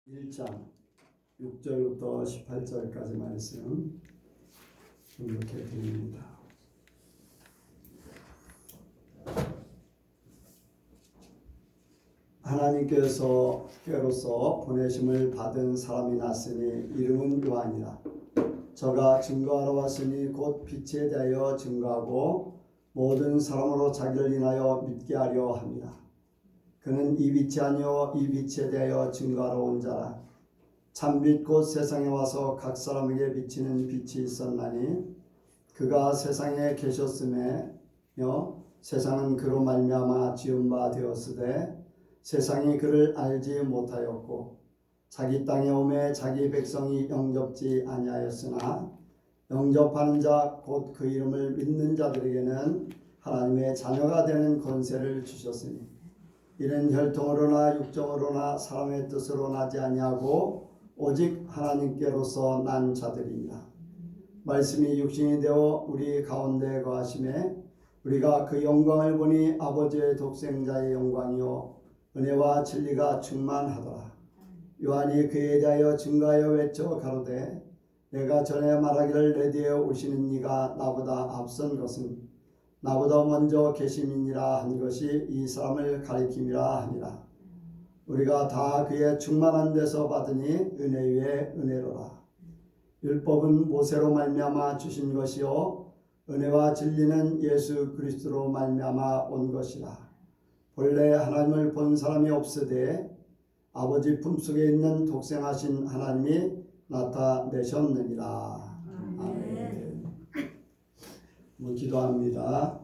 1장 6절부터 18절까지 말씀 이렇게 드립니다. 하나님께서 께로서 보내심을 받은 사람이 났으니 이름은 요한이라. 저가 증거하러 왔으니 곧 빛에 대하여 증거하고 모든 사람으로 자기를 인하여 믿게 하려 합니다. 그는 이 빛이 아니요 이 빛에 대하여 증거하러 온 자라. 참빛 곧 세상에 와서 각 사람에게 비치는 빛이 있었나니 그가 세상에 계셨으며 세상은 그로 말미암아 지은 바 되었으되 세상이 그를 알지 못하였고 자기 땅에 오매 자기 백성이 영접지 아니하였으나 영접하는 자 곧 그 이름을 믿는 자들에게는 하나님의 자녀가 되는 권세를 주셨으니 이는 혈통으로나 육정으로나 사람의 뜻으로 나지 아니하고 오직 하나님께로서 난 자들이니라. 말씀이 육신이 되어 우리 가운데 거하심에 우리가 그 영광을 보니 아버지의 독생자의 영광이요 은혜와 진리가 충만하더라. 요한이 그에 대하여 증거하여 외쳐 가로되 내가 전에 말하기를 내 뒤에 오시는 이가 나보다 앞선 것은 나보다 먼저 계심이니라 한 것이 이 사람을 가리킴이라 하니라. 우리가 다 그의 충만한 데서 받으니 은혜 위에 은혜로라. 율법은 모세로 말미암아 주신 것이요 은혜와 진리는 예수 그리스도로 말미암아 온 것이라. 본래 하나님을 본 사람이 없으되 아버지 품속에 있는 독생하신 하나님이 나타내셨느니라. 아멘. 기도합니다.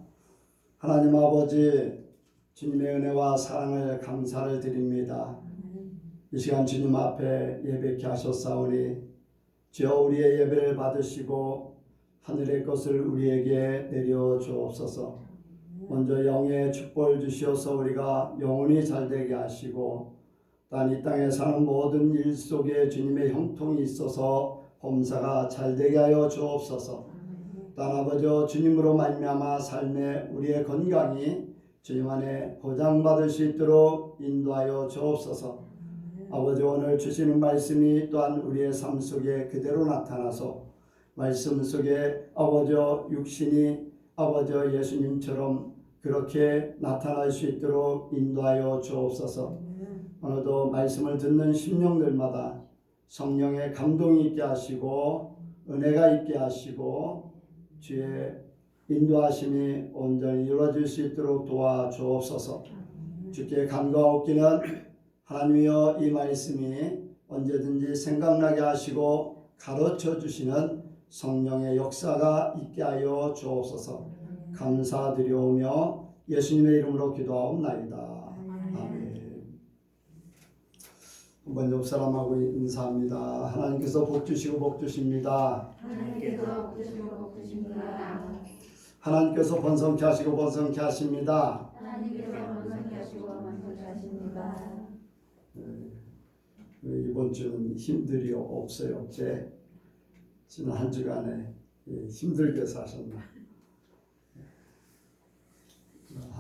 하나님 아버지, 주님의 은혜와 사랑을 감사를 드립니다. 이 시간 주님 앞에 예배케 하셨사오니 주여 우리의 예배를 받으시고 하늘의 것을 우리에게 내려 주옵소서. 먼저 영의 축복을 주시어서 우리가 영혼이 잘되게 하시고 또한 이 땅에 사는 모든 일 속에 주님의 형통이 있어서 범사가 잘되게 하여 주옵소서. 또한 아버지 주님으로 말미암아 삶의 우리의 건강이 주님 안에 보장받을 수 있도록 인도하여 주옵소서. 아버지 오늘 주시는 말씀이 또한 우리의 삶 속에 그대로 나타나서 말씀 속에 아버지 육신이 아버지 예수님처럼 그렇게 나타날 수 있도록 인도하여 주옵소서. 오늘도 말씀을 듣는 심령들마다 성령의 감동이 있게 하시고 은혜가 있게 하시고 주의 인도하심이 온전히 이루어질 수 있도록 도와주옵소서. 주께 간구하옵기는 하나님이여 이 말씀이 언제든지 생각나게 하시고 가르쳐 주시는 성령의 역사가 있게 하여 주옵소서. 감사드리오며 예수님의 이름으로 기도하옵나이다. 아멘. 한번 옆 사람하고 인사합니다. 하나님께서 복 주시고 복 주십니다. 하나님께서 복 주시고 복 주십니다. 하나님께서 번성케 하시고 번성케 하십니다. 하나님께서 번성케 하시고 번성케 하십니다. 이번 주는 힘들이 없어요. 어째 지난 한 주간에 힘들게 사셨나.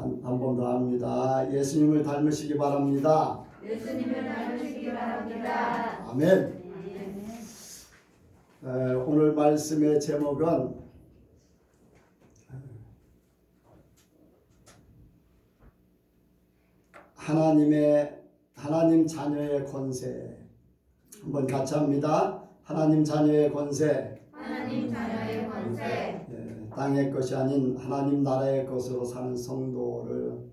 한 번 더 합니다. 예수님을 닮으시기 바랍니다. 예수님을 닮으시기 바랍니다. 아멘. 오늘 말씀의 제목은 하나님 자녀의 권세. 한번 같이 합니다. 하나님 자녀의 권세. 하나님 자녀의 권세. 땅의 것이 아닌 하나님 나라의 것으로 사는 성도를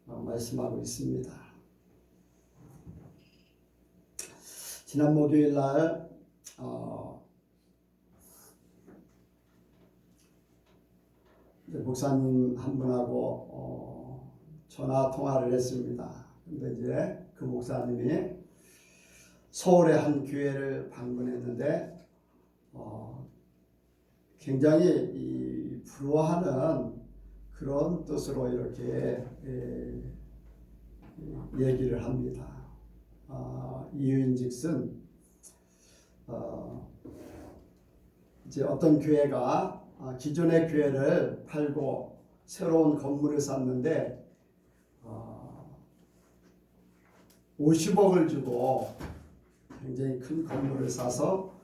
말씀하고 있습니다. 지난 목요일 날 목사님 한 분하고 전화 통화를 했습니다. 근데 이제 그 목사님이 서울의 한 교회를 방문했는데 굉장히 부러워하는 그런 뜻으로 이렇게 얘기를 합니다. 이유인즉슨 이제 어떤 교회가 기존의 교회를 팔고 새로운 건물을 샀는데 50억을 주고 굉장히 큰 건물을 사서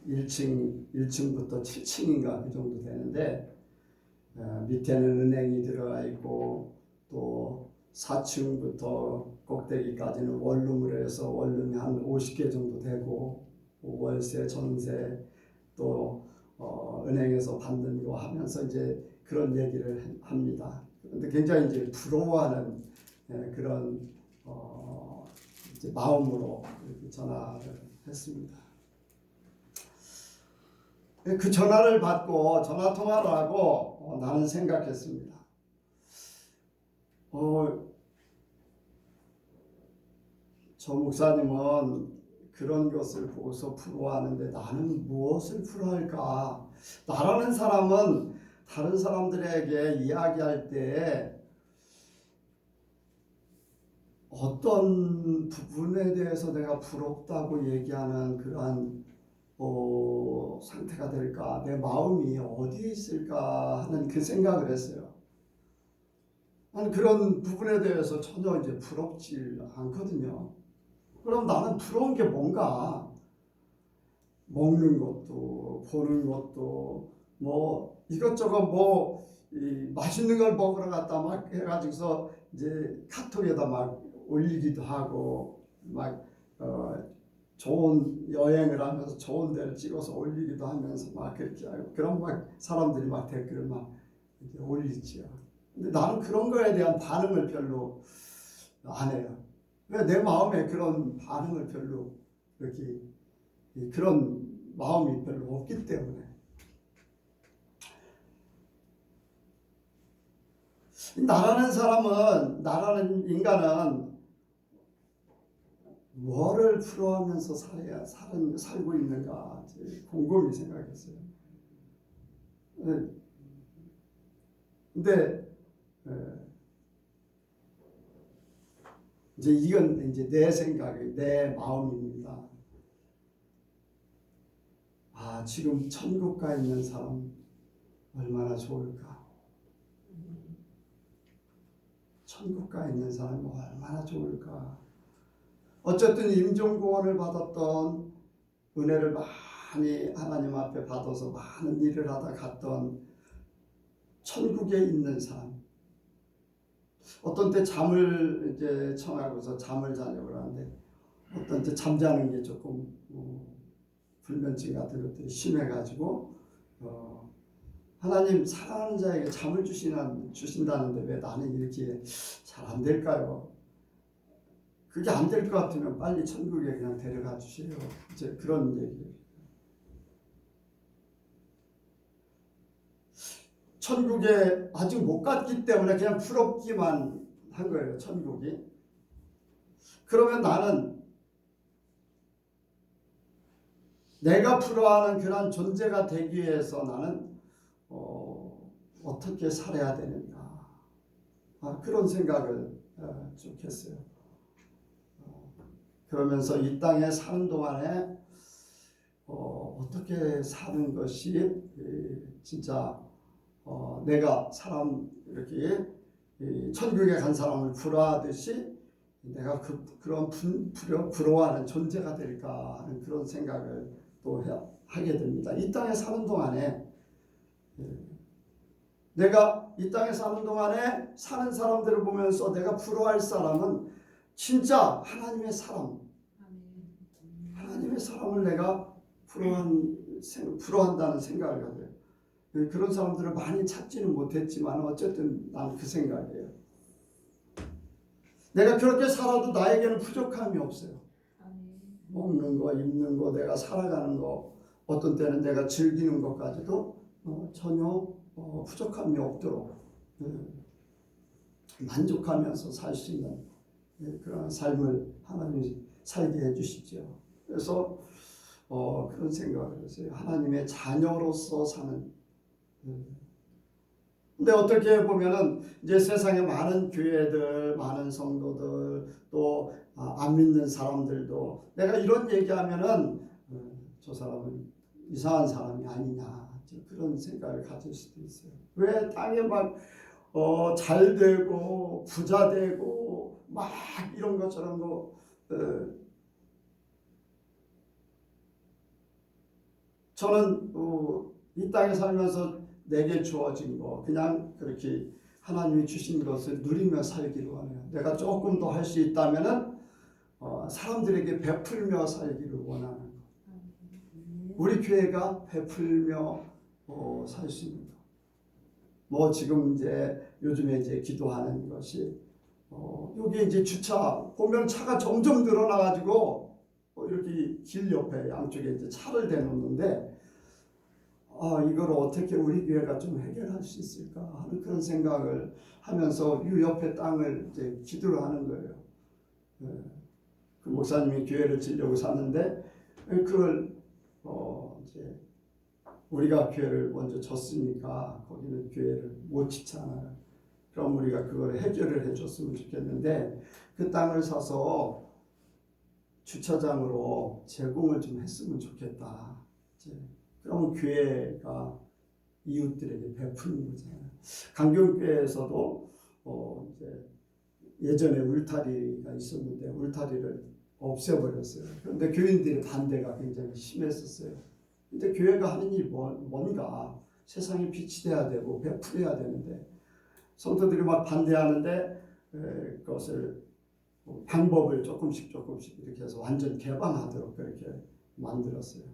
1층부터 7층인가 그 정도 되는데 밑에는 은행이 들어가 있고 또 4층부터 꼭대기까지는 원룸으로 해서 원룸이 한 50개 정도 되고 월세, 전세 또 은행에서 받는 거 하면서 이제 그런 얘기를 합니다. 그런데 굉장히 이제 부러워하는 그런 이제 마음으로 이렇게 전화를 했습니다. 그 전화를 받고 전화 통화를 하고 나는 생각했습니다. 저 목사님은 그런 것을 보고서 부러워하는데 나는 무엇을 부러워할까? 나라는 사람은 다른 사람들에게 이야기할 때 어떤 부분에 대해서 내가 부럽다고 얘기하는 그러한 상태가 될까? 내 마음이 어디에 있을까 하는 그 생각을 했어요. 난 그런 부분에 대해서 전혀 이제 부럽지 않거든요. 그럼 나는 부러운 게 뭔가? 먹는 것도, 보는 것도, 뭐 이것저것 맛있는 걸 먹으러 갔다 막 해가지고서 이제 카톡에다 막 올리기도 하고 막 좋은 여행을 하면서 좋은 데를 찍어서 올리기도 하면서 막 그렇게 하고 그럼 막 사람들이 막 댓글을 막 이렇게 올리지요. 근데 나는 그런 거에 대한 반응을 별로 안 해요. 왜 내 마음에 그런 반응을 별로 이렇게 그런 마음이 별로 없기 때문에. 나라는 인간은 뭐를 부러워하면서 살고 있는가 곰곰이 생각했어요. 근데 이제 이건 이제 내 생각이 내 마음입니다. 지금 천국 가 있는 사람 얼마나 좋을까? 천국 가 있는 사람이 얼마나 좋을까? 어쨌든 임종구원을 받았던 은혜를 많이 하나님 앞에 받아서 많은 일을 하다 갔던 천국에 있는 사람. 어떤 때 잠을 이제 청하고서 잠을 자려고 하는데 어떤 때 잠자는 게 조금 불면증 같은 것들이 심해가지고 하나님 사랑하는 자에게 잠을 주신다는데 왜 나는 이렇게 잘 안 될까요? 그게 안 될 것 같으면 빨리 천국에 그냥 데려가 주세요. 이제 그런 얘기예요. 천국에 아직 못 갔기 때문에 그냥 부럽기만 한 거예요. 천국이. 그러면 나는 내가 부러워하는 그런 존재가 되기 위해서 나는 어떻게 살아야 되는가 그런 생각을 좀 했어요. 그러면서 이 땅에 사는 동안에 어떻게 사는 것이 진짜 내가 사람 이렇게 천국에 간 사람을 부러워하듯이 내가 그런 부러워하는 존재가 될까 하는 그런 생각을 또 하게 됩니다. 이 땅에 사는 동안에 내가 이 땅에 사는 동안에 사는 사람들을 보면서 내가 부러워할 사람은 진짜 하나님의 사람, 하나님의 사람을 내가 부러워한다는 생각을 가져요. 그런 사람들을 많이 찾지는 못했지만 어쨌든 난 그 생각이에요. 내가 그렇게 살아도 나에게는 부족함이 없어요. 먹는 거, 입는 거, 내가 살아가는 거, 어떤 때는 내가 즐기는 것까지도 전혀 부족함이 없도록 만족하면서 살 수 있는 그런 삶을 하나님이 살게 해주시죠. 그래서 그런 생각을 했어요. 하나님의 자녀로서 사는. 근데 어떻게 보면은 이제 세상에 많은 교회들, 많은 성도들, 또 안 믿는 사람들도 내가 이런 얘기하면은 저 사람은 이상한 사람이 아니냐 그런 생각을 가질 수도 있어요. 왜 땅에 막 잘 되고 부자 되고 막 이런 것처럼 저는 이 땅에 살면서 내게 주어진 거 그냥 그렇게 하나님이 주신 것을 누리며 살기를 원해요. 내가 조금 더 할 수 있다면은 사람들에게 베풀며 살기를 원하는 거. 우리 교회가 베풀며 살 수 있는 거. 뭐 지금 이제 요즘에 이제 기도하는 것이 여기 이제 주차 보면 차가 점점 늘어나가지고 이렇게 길 옆에 양쪽에 이제 차를 대놓는데 이걸 어떻게 우리 교회가 좀 해결할 수 있을까 하는 그런 생각을 하면서 이 옆에 땅을 이제 기도를 하는 거예요. 그 목사님이 교회를 지려고 샀는데 그걸 이제 우리가 교회를 먼저 졌으니까 거기는 교회를 못 짓잖아요. 그럼 우리가 그걸 해결을 해줬으면 좋겠는데 그 땅을 사서 주차장으로 제공을 좀 했으면 좋겠다. 그러면 교회가 이웃들에게 베푸는 거잖아요. 강경교회에서도 이제 예전에 울타리가 있었는데 울타리를 없애버렸어요. 그런데 교인들의 반대가 굉장히 심했었어요. 근데 교회가 하는 일이 뭔가 세상에 빛이 돼야 되고 베풀어야 되는데 성도들이 막 반대하는데 그것을 방법을 조금씩 이렇게 해서 완전 개방하도록 그렇게 만들었어요.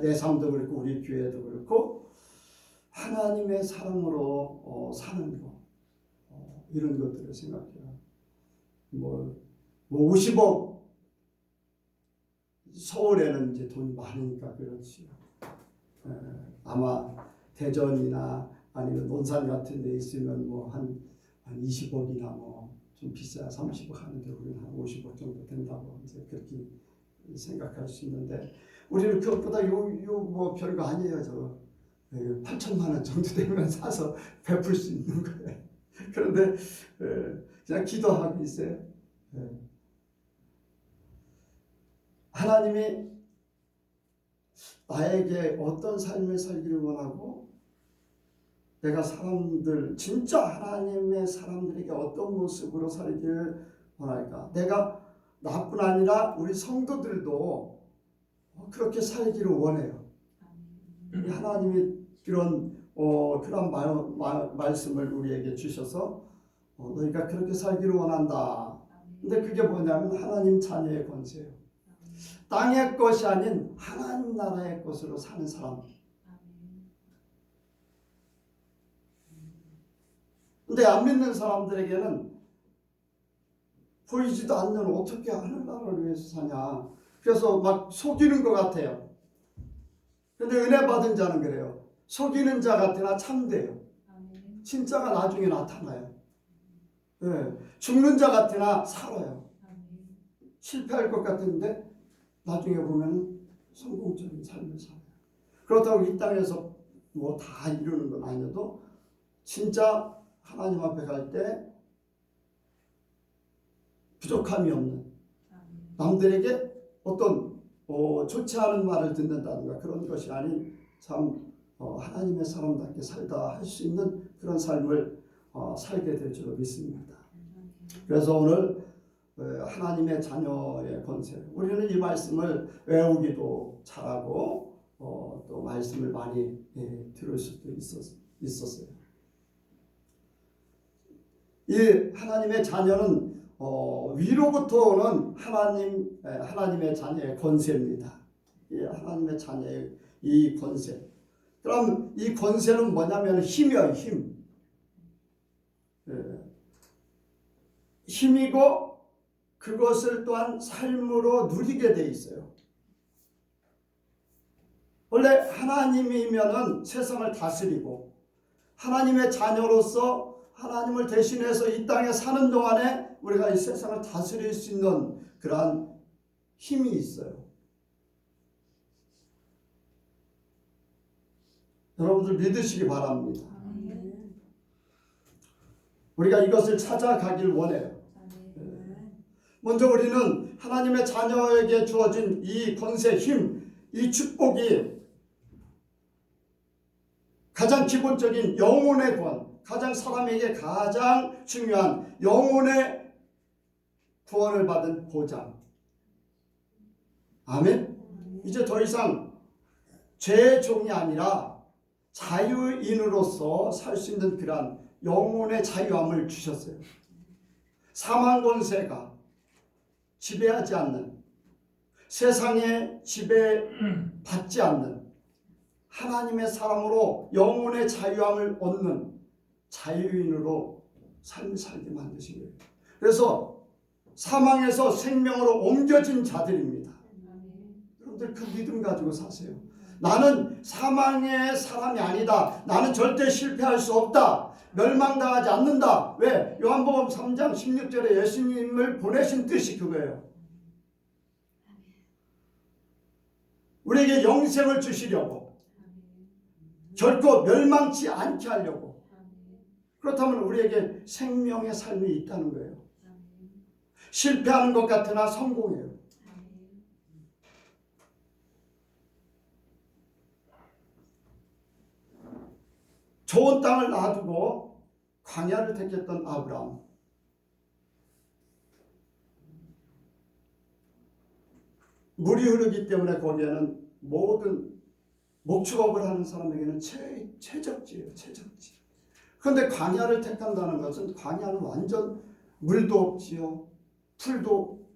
내 삶도 그렇고 우리 교회도 그렇고 하나님의 사랑으로 사는 거 이런 것들을 생각해요. 뭐 50억 서울에는 이제 돈이 많으니까 그렇지요. 아마 대전이나 아니면 논산 같은 데 있으면 뭐 한 20억이나 뭐 좀 비싸야 30억 하는데 우리는 한 50억 정도 된다고 이제 그렇게 생각할 수 있는데 우리는 그것보다 요 뭐 별거 아니에요. 저 8천만 원 정도 되면 사서 베풀 수 있는 거예요. 그런데 그냥 기도하고 있어요. 하나님이 나에게 어떤 삶을 살기를 원하고 내가 진짜 하나님의 사람들에게 어떤 모습으로 살기를 원할까? 내가 나뿐 아니라 우리 성도들도 그렇게 살기를 원해요. 하나님이 그런 말씀을 우리에게 주셔서 너희가 그렇게 살기를 원한다. 근데 그게 뭐냐면 하나님 자녀의 권세예요. 땅의 것이 아닌 하나님 나라의 것으로 사는 사람. 근데 안 믿는 사람들에게는 보이지도 않는 어떻게 하늘나라를 위해서 사냐. 그래서 막 속이는 것 같아요. 근데 은혜 받은 자는 그래요. 속이는 자 같으나 참돼요. 진짜가 나중에 나타나요. 죽는 자 같으나 살아요. 실패할 것 같은데 나중에 보면 성공적인 삶을 살아요. 그렇다고 이 땅에서 뭐 다 이루는 건 아니어도 진짜 하나님 앞에 갈 때 부족함이 없는 남들에게 어떤 좋지 않은 말을 듣는다든가 그런 것이 아닌 참 하나님의 사람답게 살다 할 수 있는 그런 삶을 살게 될 줄로 믿습니다. 그래서 오늘 하나님의 자녀의 권세 우리는 이 말씀을 외우기도 잘하고 또 말씀을 많이 들을 수도 있었어요. 이 하나님의 자녀는 위로부터 오는 하나님의 자녀의 권세입니다. 이 하나님의 자녀의 이 권세. 그럼 이 권세는 뭐냐면 힘이에요. 힘. 힘이고 그것을 또한 삶으로 누리게 돼 있어요. 원래 하나님이면은 세상을 다스리고 하나님의 자녀로서 하나님을 대신해서 이 땅에 사는 동안에 우리가 이 세상을 다스릴 수 있는 그러한 힘이 있어요. 여러분들 믿으시기 바랍니다. 우리가 이것을 찾아가길 원해요. 먼저 우리는 하나님의 자녀에게 주어진 이 권세, 힘, 이 축복이 가장 기본적인 영혼의 권, 가장 사람에게 가장 중요한 영혼의 구원을 받은 보장. 아멘. 이제 더 이상 죄의 종이 아니라 자유인으로서 살 수 있는 그러한 영혼의 자유함을 주셨어요. 사망 권세가 지배하지 않는, 세상에 지배받지 않는 하나님의 사람으로 영혼의 자유함을 얻는 자유인으로 삶을 살게 만드신 거예요. 그래서 사망에서 생명으로 옮겨진 자들입니다. 여러분들 그 믿음 가지고 사세요. 나는 사망의 사람이 아니다. 나는 절대 실패할 수 없다. 멸망당하지 않는다. 왜? 요한복음 3장 16절에 예수님을 보내신 뜻이 그거예요. 우리에게 영생을 주시려고, 결코 멸망치 않게 하려고. 그렇다면 우리에게 생명의 삶이 있다는 거예요. 실패하는 것 같으나 성공해요. 좋은 땅을 놔두고 광야를 택했던 아브라함. 물이 흐르기 때문에 거기에는 모든 목축업을 하는 사람에게는 최적지예요. 최적지. 그런데 광야를 택한다는 것은, 광야는 완전 물도 없지요. 풀도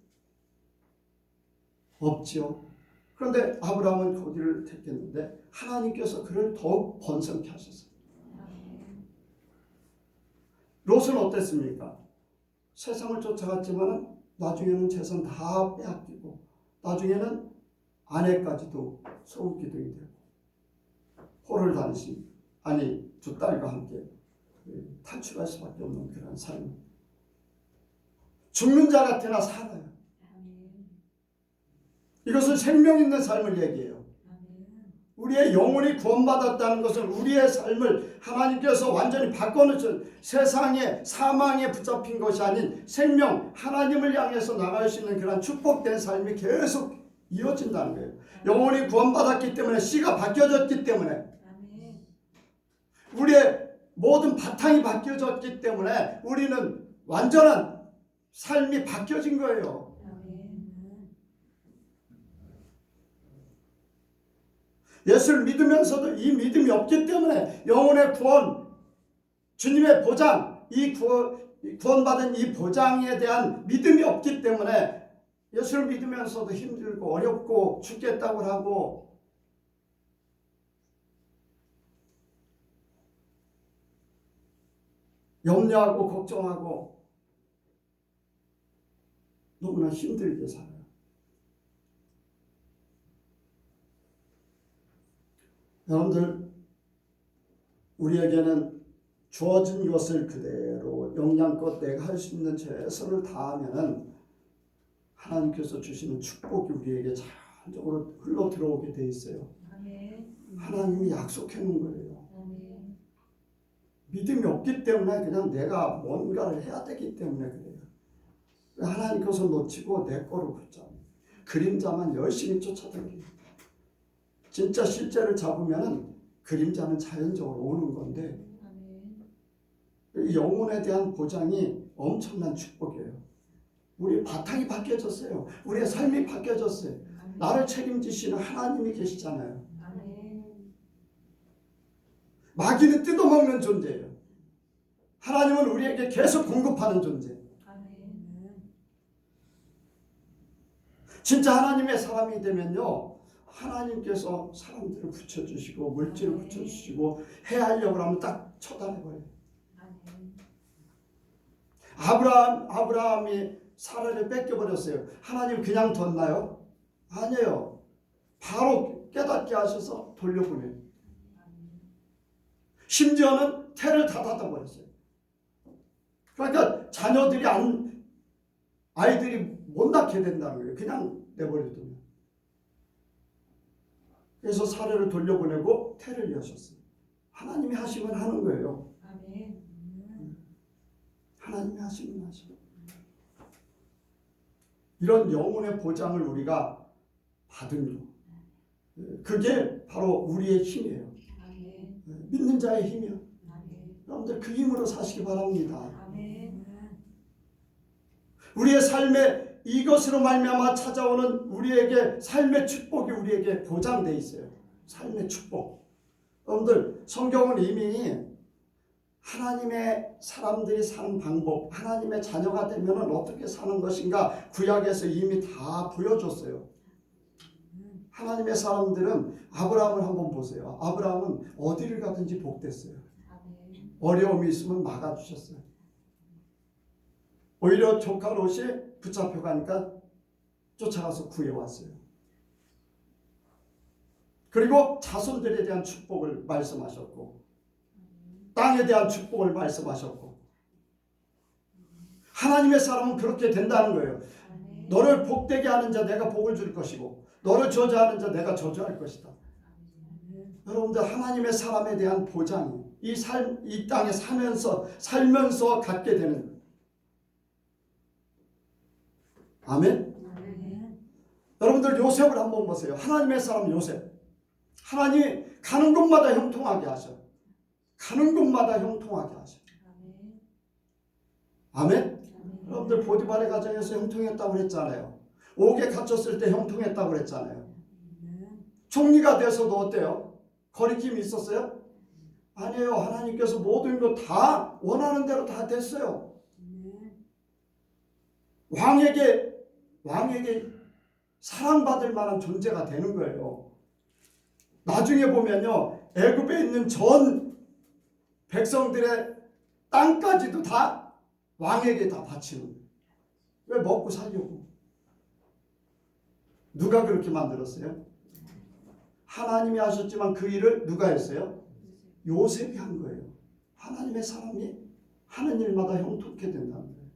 없지요. 그런데 아브라함은 거기를 택했는데 하나님께서 그를 더욱 번성케 하셨어요. 롯은 어땠습니까? 세상을 쫓아갔지만 나중에는 재산 다 빼앗기고, 나중에는 아내까지도 소금기둥이 되고, 호를 다니신, 아니 두 딸과 함께 탈출할 수밖에 없는 그런 삶. 죽는 자 같으나 살아요. 이것은 생명 있는 삶을 얘기해요. 우리의 영혼이 구원받았다는 것은 우리의 삶을 하나님께서 완전히 바꿔놓으신, 세상에 사망에 붙잡힌 것이 아닌 생명, 하나님을 향해서 나갈 수 있는 그런 축복된 삶이 계속 이어진다는 거예요. 영혼이 구원받았기 때문에, 씨가 바뀌어졌기 때문에, 우리의 모든 바탕이 바뀌어졌기 때문에 우리는 완전한 삶이 바뀌어진 거예요. 예수를 믿으면서도 이 믿음이 없기 때문에 영혼의 구원, 주님의 보장, 이 구원받은 이 보장에 대한 믿음이 없기 때문에 예수를 믿으면서도 힘들고 어렵고 죽겠다고 하고, 염려하고 걱정하고 너무나 힘들게 살아요. 여러분들, 우리에게는 주어진 것을 그대로 영양껏 내가 할 수 있는 최선을 다하면은 하나님께서 주시는 축복이 우리에게 자연적으로 흘러 들어오게 돼 있어요. 하나님이 약속해 놓은 거예요. 믿음이 없기 때문에 그냥 내가 뭔가를 해야 되기 때문에 그래요. 하나님께서 놓치고 내 거로 붙잡아요. 그림자만 열심히 쫓아다니고, 진짜 실제를 잡으면 그림자는 자연적으로 오는 건데, 영혼에 대한 보장이 엄청난 축복이에요. 우리 바탕이 바뀌어졌어요. 우리의 삶이 바뀌어졌어요. 나를 책임지시는 하나님이 계시잖아요. 마귀는 뜯어먹는 존재예요. 하나님은 우리에게 계속 공급하는 존재. 진짜 하나님의 사람이 되면요, 하나님께서 사람들을 붙여주시고 물질을 붙여주시고 해야 하려고 하면 딱 처단해버려요. 아브라함이 사라를 뺏겨버렸어요. 하나님 그냥 뒀나요? 아니에요. 바로 깨닫게 하셔서 돌려보내요. 심지어는 태를 다 닫아버렸어요. 그러니까 아이들이 못 낳게 된다는 거예요. 그냥 내버려두면. 그래서 사례를 돌려보내고 태를 여셨어요. 하나님이 하시면 하는 거예요. 하나님이 하시면 하시고. 이런 영혼의 보장을 우리가 받은 거, 그게 바로 우리의 힘이에요. 믿는 자의 힘이요. 여러분들 그 힘으로 사시기 바랍니다. 아멘. 우리의 삶에 이것으로 말미암아 찾아오는 우리에게 삶의 축복이 우리에게 보장되어 있어요. 삶의 축복. 여러분들 성경은 이미 하나님의 사람들이 사는 방법, 하나님의 자녀가 되면 어떻게 사는 것인가 구약에서 이미 다 보여줬어요. 하나님의 사람들은 아브라함을 한번 보세요. 아브라함은 어디를 가든지 복됐어요. 어려움이 있으면 막아주셨어요. 오히려 조카 롯이 붙잡혀 가니까 쫓아가서 구해왔어요. 그리고 자손들에 대한 축복을 말씀하셨고 땅에 대한 축복을 말씀하셨고 하나님의 사람은 그렇게 된다는 거예요. 너를 복되게 하는 자 내가 복을 줄 것이고 너를 저주하는 자 내가 저주할 것이다. 여러분들 하나님의 사람에 대한 보장이 이 땅에 살면서 갖게 되는 거예요. 아멘. 여러분들 요셉을 한번 보세요. 하나님의 사람 요셉. 하나님이 가는 곳마다 형통하게 하셔. 가는 곳마다 형통하게 하셔. 아멘. 여러분들 보디발의 가정에서 형통했다고 그랬잖아요. 옥에 갇혔을 때 형통했다고 그랬잖아요. 총리가 돼서도 어때요? 거리낌이 있었어요? 아니에요. 하나님께서 모든 것 다 원하는 대로 다 됐어요. 왕에게 사랑받을 만한 존재가 되는 거예요. 나중에 보면요. 애굽에 있는 전 백성들의 땅까지도 다 왕에게 다 바치는 거예요. 왜? 먹고 살려고. 누가 그렇게 만들었어요? 하나님이 하셨지만 그 일을 누가 했어요? 요셉이 한 거예요. 하나님의 사람이 하는 일마다 형통케 된다는 거예요.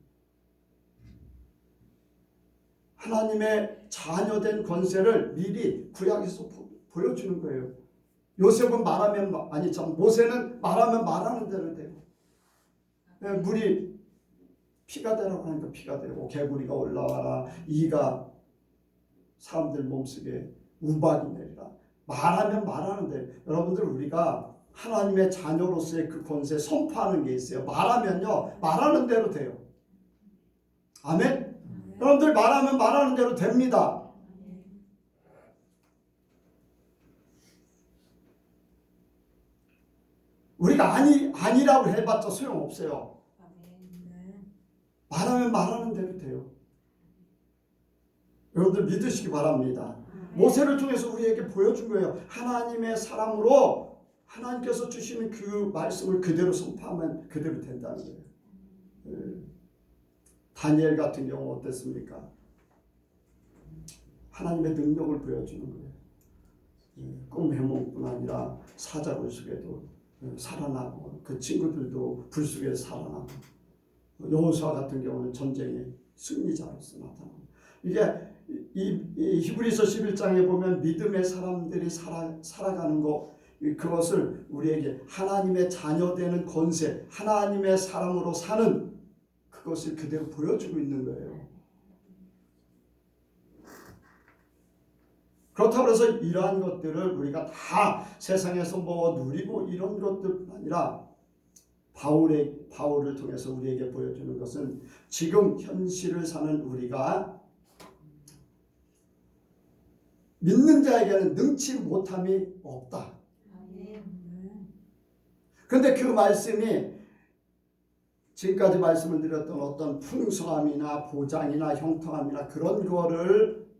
하나님의 자녀된 권세를 미리 구약에서 보여주는 거예요. 요셉은 모세는 말하면 말하는 대로 돼요. 물이 피가 되라고 하니까 피가 되고 개구리가 올라와라 이가 사람들 몸속에 우박이 내리라 말하면 말하는 대로. 여러분들 우리가 하나님의 자녀로서의 그 권세 선포하는 게 있어요. 말하면요 말하는 대로 돼요. 아멘. 여러분들 말하면 말하는 대로 됩니다. 우리가 아니라고 해봤자 소용없어요. 말하면 말하는 대로 돼요. 여러분들 믿으시기 바랍니다. 모세를 통해서 우리에게 보여준 거예요. 하나님의 사람으로 하나님께서 주시는 그 말씀을 그대로 선포하면 그대로 된다는 거예요. 다니엘 같은 경우 어땠습니까? 하나님의 능력을 보여주는 거예요. 꿈 해몽뿐 아니라 사자굴 속에도 살아나고 그 친구들도 불 속에서 살아나고 여호수아 같은 경우는 전쟁의 승리자로서 나타나고 이게 이 히브리서 11장에 보면 믿음의 사람들이 살아가는 것 그것을 우리에게 하나님의 자녀되는 권세 하나님의 사람으로 사는 그것을 그대로 보여주고 있는 거예요. 그렇다고 해서 이러한 것들을 우리가 다 세상에서 누리고 이런 것들뿐 아니라 바울을 통해서 우리에게 보여주는 것은 지금 현실을 사는 우리가 믿는 자에게는 능치 못함이 없다. 그런데 그 말씀이 지금까지 말씀을 드렸던 어떤 풍성함이나 보장이나 형통함이나 그런 거를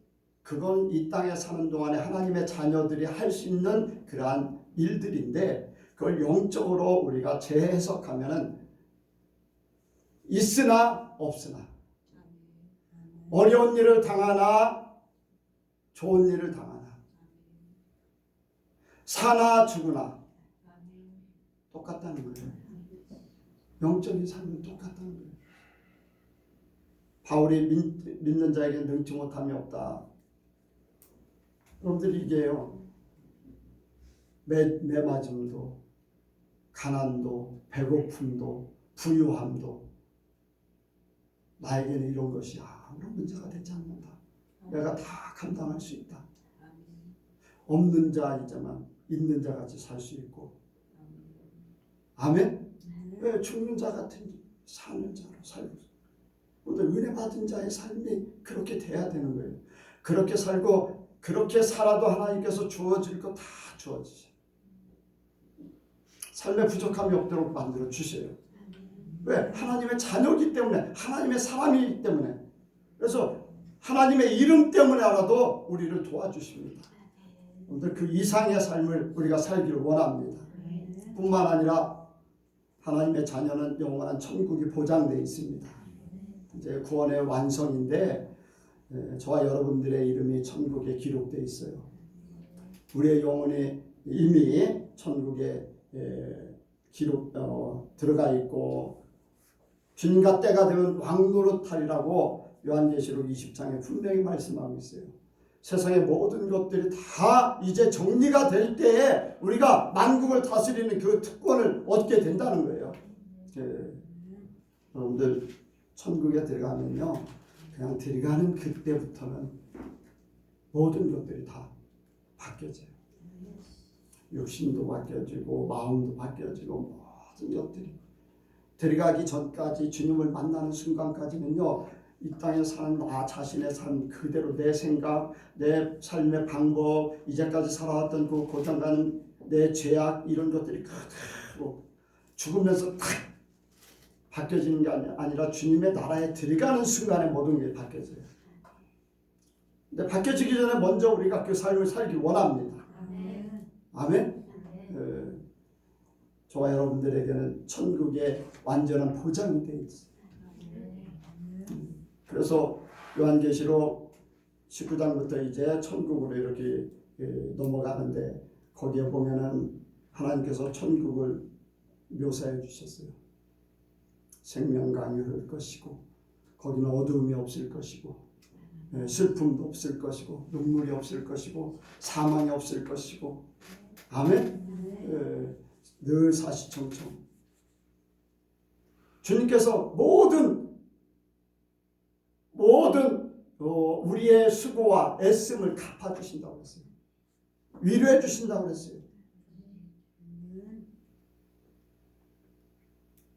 그건 이 땅에 사는 동안에 하나님의 자녀들이 할 수 있는 그러한 일들인데 그걸 영적으로 우리가 재해석하면은 있으나 없으나 어려운 일을 당하나 좋은 일을 당하나 사나 죽으나 똑같다는 거예요. 영적인 삶은 똑같다는 거예요. 바울이 믿는 자에게 능치 못함이 없다. 여러분들 이게요. 매맞음도 가난도 배고픔도 부유함도 나에게는 이런 것이 아무런 문제가 되지 않는다. 내가 다 감당할 수 있다. 없는 자이지만 있는 자같이 살 수 있고. 아멘. 왜 죽는 자 같은 사는 자로 살고 있어요. 오늘 은혜 받은 자의 삶이 그렇게 돼야 되는 거예요. 그렇게 살고 그렇게 살아도 하나님께서 주어질 거 다 주어지세요. 삶에 부족함이 없도록 만들어 주세요. 왜? 하나님의 자녀이기 때문에, 하나님의 사람이기 때문에. 그래서 하나님의 이름 때문에라도 우리를 도와주십니다. 오늘 그 이상의 삶을 우리가 살기를 원합니다. 뿐만 아니라 하나님의 자녀는 영원한 천국이 보장되어 있습니다. 이제 구원의 완성인데 저와 여러분들의 이름이 천국에 기록되어 있어요. 우리의 영혼이 이미 천국에 들어가 있고 주님과 때가 되면 왕노릇하리라고 요한계시록 20장에 분명히 말씀하고 있어요. 세상의 모든 것들이 다 이제 정리가 될 때에 우리가 만국을 다스리는 그 특권을 얻게 된다는 거예요. 여러분들 천국에 들어가면요, 그냥 들어가는 그때부터는 모든 것들이 다 바뀌어져요. 육신도 바뀌어지고 마음도 바뀌어지고 모든 것들이 들어가기 전까지 주님을 만나는 순간까지는요, 이 땅에 사는 나 자신의 삶 그대로 내 생각, 내 삶의 방법, 이제까지 살아왔던 그 고장가는 내 죄악 이런 것들이 그대로 죽으면서 탁 바뀌어지는 게 아니라 주님의 나라에 들어가는 순간에 모든 게 바뀌어져요. 근데 바뀌어지기 전에 먼저 우리가 그 삶을 살기 원합니다. 아멘. 저와 여러분들에게는 천국의 완전한 보장이 되어 있어요. 그래서 요한계시록 19장부터 이제 천국으로 이렇게 넘어가는데 거기에 보면은 하나님께서 천국을 묘사해 주셨어요. 생명강이 흐를 것이고 거기는 어두움이 없을 것이고 슬픔도 없을 것이고 눈물이 없을 것이고 사망이 없을 것이고 아멘. 늘 사시청청 주님께서 모든 우리의 수고와 애씀을 갚아주신다고 했어요. 위로해 주신다고 했어요.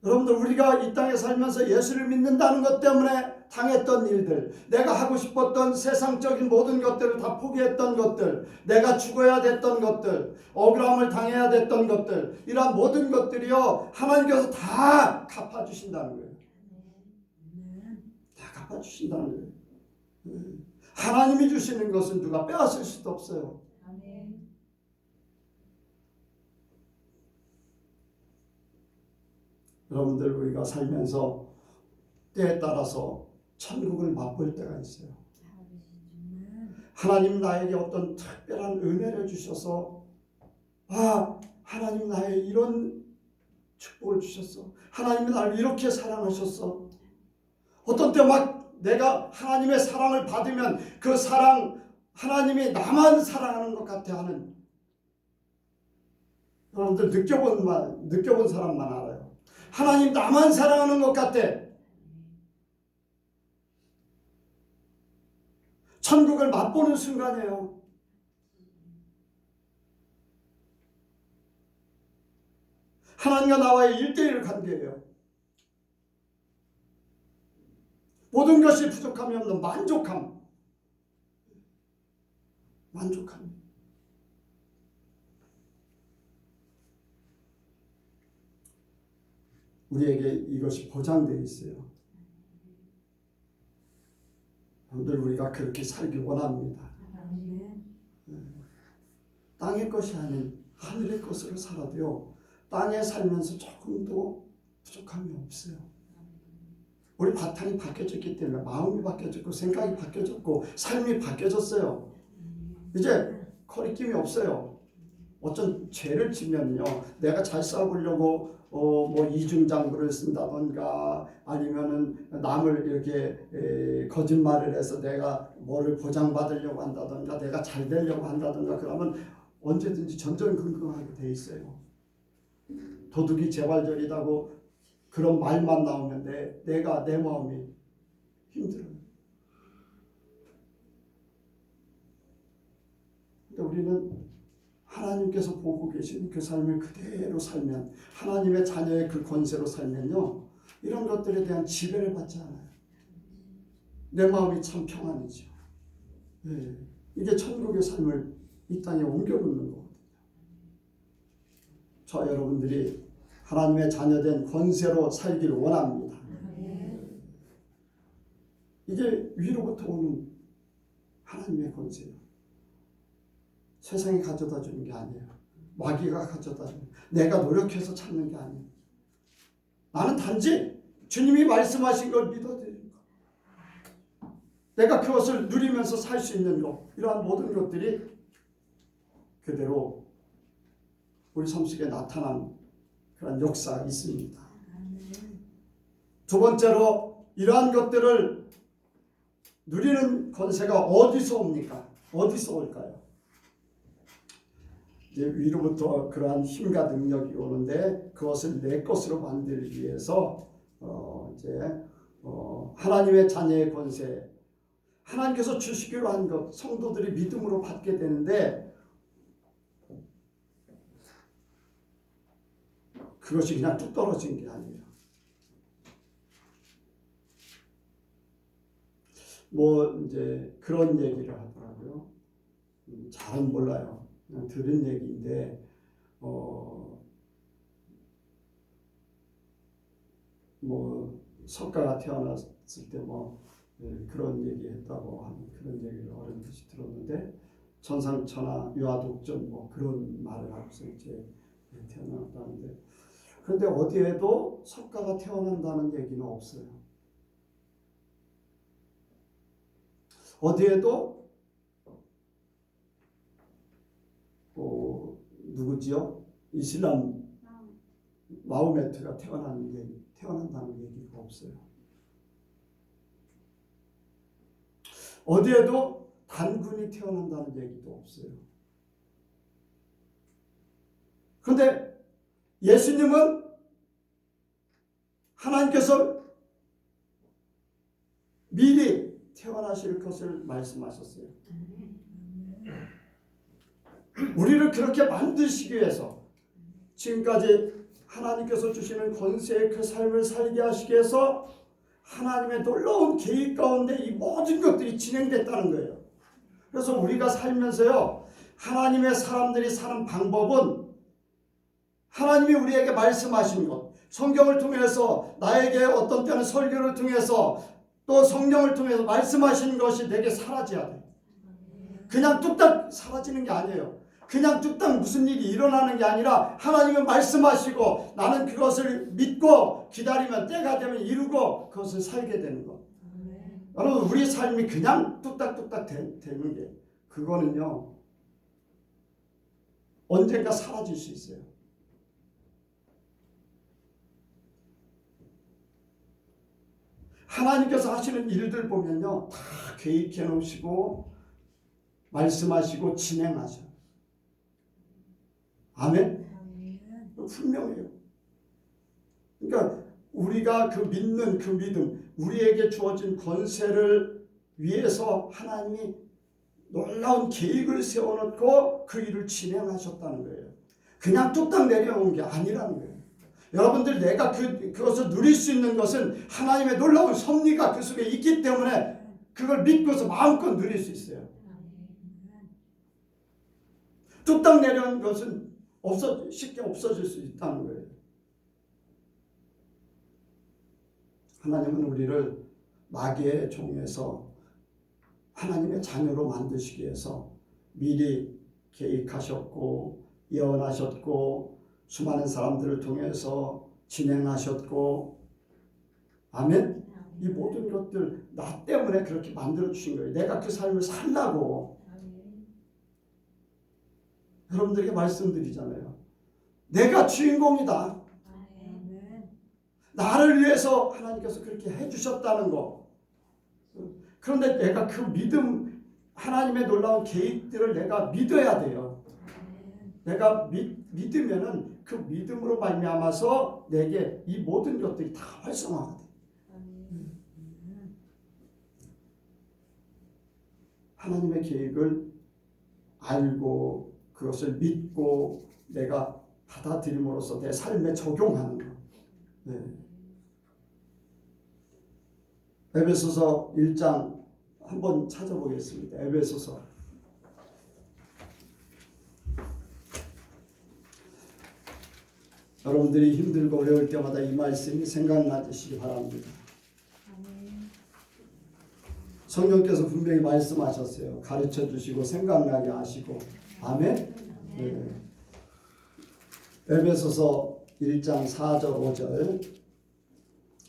여러분들 우리가 이 땅에 살면서 예수를 믿는다는 것 때문에 당했던 일들, 내가 하고 싶었던 세상적인 모든 것들을 다 포기했던 것들, 내가 죽어야 됐던 것들, 억울함을 당해야 됐던 것들, 이러한 모든 것들이요 하나님께서 다 갚아주신다는 거예요. 다 갚아주신다는 거예요. 하나님이 주시는 것은 누가 빼앗을 수도 없어요. 여러분들 우리가 살면서 때에 따라서 천국을 맛볼 때가 있어요. 하나님 나에게 어떤 특별한 은혜를 주셔서 하나님 나에게 이런 축복을 주셨어. 하나님이 나를 이렇게 사랑하셨어. 어떤 때 막 내가 하나님의 사랑을 받으면 그 사랑 하나님이 나만 사랑하는 것 같아 하는 여러분들 느껴본 사람만 알아요. 하나님 나만 사랑하는 것 같아. 천국을 맛보는 순간이에요. 하나님과 나와의 1:1 관계예요. 모든 것이 부족함이 없는 만족함. 우리에게 이것이 보장되어 있어요. 오늘 우리가 그렇게 살기 원합니다. 땅의 것이 아닌 하늘의 것으로 살아도요, 땅에 살면서 조금도 부족함이 없어요. 우리 바탕이 바뀌어졌기 때문에 마음이 바뀌어졌고 생각이 바뀌어졌고 삶이 바뀌어졌어요. 이제 거리낌이 없어요. 어떤 죄를 지면요, 내가 잘 싸우려고 뭐 이중장구를 쓴다던가 아니면은 남을 이렇게 거짓말을 해서 내가 뭐를 보장받으려고 한다던가 내가 잘 되려고 한다던가 그러면 언제든지 전전긍긍하게 돼 있어요. 도둑이 재발절이라고 그런 말만 나오면 내 마음이 힘들어요. 근데 우리는 하나님께서 보고 계신 그 삶을 그대로 살면, 하나님의 자녀의 그 권세로 살면요, 이런 것들에 대한 지배를 받지 않아요. 내 마음이 참 평안이죠. 예, 이게 천국의 삶을 이 땅에 옮겨놓는 거거든요. 저 여러분들이 하나님의 자녀된 권세로 살기를 원합니다. 이게 위로부터 오는 하나님의 권세예요. 세상이 가져다 주는 게 아니에요. 마귀가 가져다 주는, 내가 노력해서 찾는 게 아니에요. 나는 단지 주님이 말씀하신 걸 믿어드리는 거, 내가 그것을 누리면서 살 수 있는 것, 이러한 모든 것들이 그대로 우리 삶 속에 나타난 그런 역사가 있습니다. 두 번째로, 이러한 것들을 누리는 권세가 어디서 옵니까? 어디서 올까요? 이제 위로부터 그러한 힘과 능력이 오는데, 그것을 내 것으로 만들기 위해서 하나님의 자녀의 권세, 하나님께서 주시기로 한 것, 성도들이 믿음으로 받게 되는데, 그것이 그냥 뚝 떨어진 게 아니에요. 이제 그런 얘기를 하더라고요. 잘은 몰라요. 그냥 들은 얘기인데, 석가가 태어났을 때 그런 얘기 했다고 하는 그런 얘기를 어렴풋이 들었는데, 천상천하 유아독전 그런 말을 하고서 이제 태어났다는데, 그런데 어디에도 석가가 태어난다는 얘기는 없어요. 어디에도 누구지요? 이슬람 마호메트가 태어난다는 얘기가 없어요. 어디에도 단군이 태어난다는 얘기도 없어요. 그런데 예수님은 하나님께서 미리 태어나실 것을 말씀하셨어요. 우리를 그렇게 만드시기 위해서, 지금까지 하나님께서 주시는 권세의 그 삶을 살게 하시기 위해서 하나님의 놀라운 계획 가운데 이 모든 것들이 진행됐다는 거예요. 그래서 우리가 살면서요, 하나님의 사람들이 사는 방법은 하나님이 우리에게 말씀하신 것, 성경을 통해서, 나에게 어떤 때는 설교를 통해서, 또 성령을 통해서 말씀하시는 것이 내게 사라져야 돼요. 그냥 뚝딱 사라지는 게 아니에요. 그냥 뚝딱 무슨 일이 일어나는 게 아니라, 하나님은 말씀하시고 나는 그것을 믿고 기다리면 때가 되면 이루고 그것을 살게 되는 것. 여러분, 우리 삶이 그냥 뚝딱뚝딱 되는 게, 그거는요 언젠가 사라질 수 있어요. 하나님께서 하시는 일들 보면요, 다 계획해 놓으시고 말씀하시고 진행하셔요. 아멘? 분명해요. 그러니까 우리가 그 믿는 그 믿음, 우리에게 주어진 권세를 위해서 하나님이 놀라운 계획을 세워놓고 그 일을 진행하셨다는 거예요. 그냥 뚝딱 내려온 게 아니라는 거예요. 여러분들, 내가 그것을 누릴 수 있는 것은 하나님의 놀라운 섭리가 그 속에 있기 때문에 그걸 믿고서 마음껏 누릴 수 있어요. 뚝딱 내려온 것은 쉽게 없어질 수 있다는 거예요. 하나님은 우리를 마귀의 종에서 하나님의 자녀로 만드시기 위해서 미리 계획하셨고 예언하셨고 수많은 사람들을 통해서 진행하셨고, 아멘? 이 모든 것들 나 때문에 그렇게 만들어 주신 거예요. 내가 그 삶을 살라고. 여러분들에게 말씀드리잖아요. 내가 주인공이다. 나를 위해서 하나님께서 그렇게 해주셨다는 거. 그런데 내가 그 믿음, 하나님의 놀라운 계획들을 내가 믿어야 돼요. 내가 믿으면은 그 믿음으로 말미암아서 내게 이 모든 것들이 다 활성화가 돼. 하나님의 계획을 알고 그것을 믿고 내가 받아들임으로써 내 삶에 적용하는 것. 네. 에베소서 1장 한번 찾아보겠습니다. 에베소서. 여러분들이 힘들고 어려울 때마다 이 말씀이 생각나시기 바랍니다. 성령께서 분명히 말씀하셨어요. 가르쳐 주시고 생각나게 하시고. 아멘. 네. 에베소서 1장 4절 5절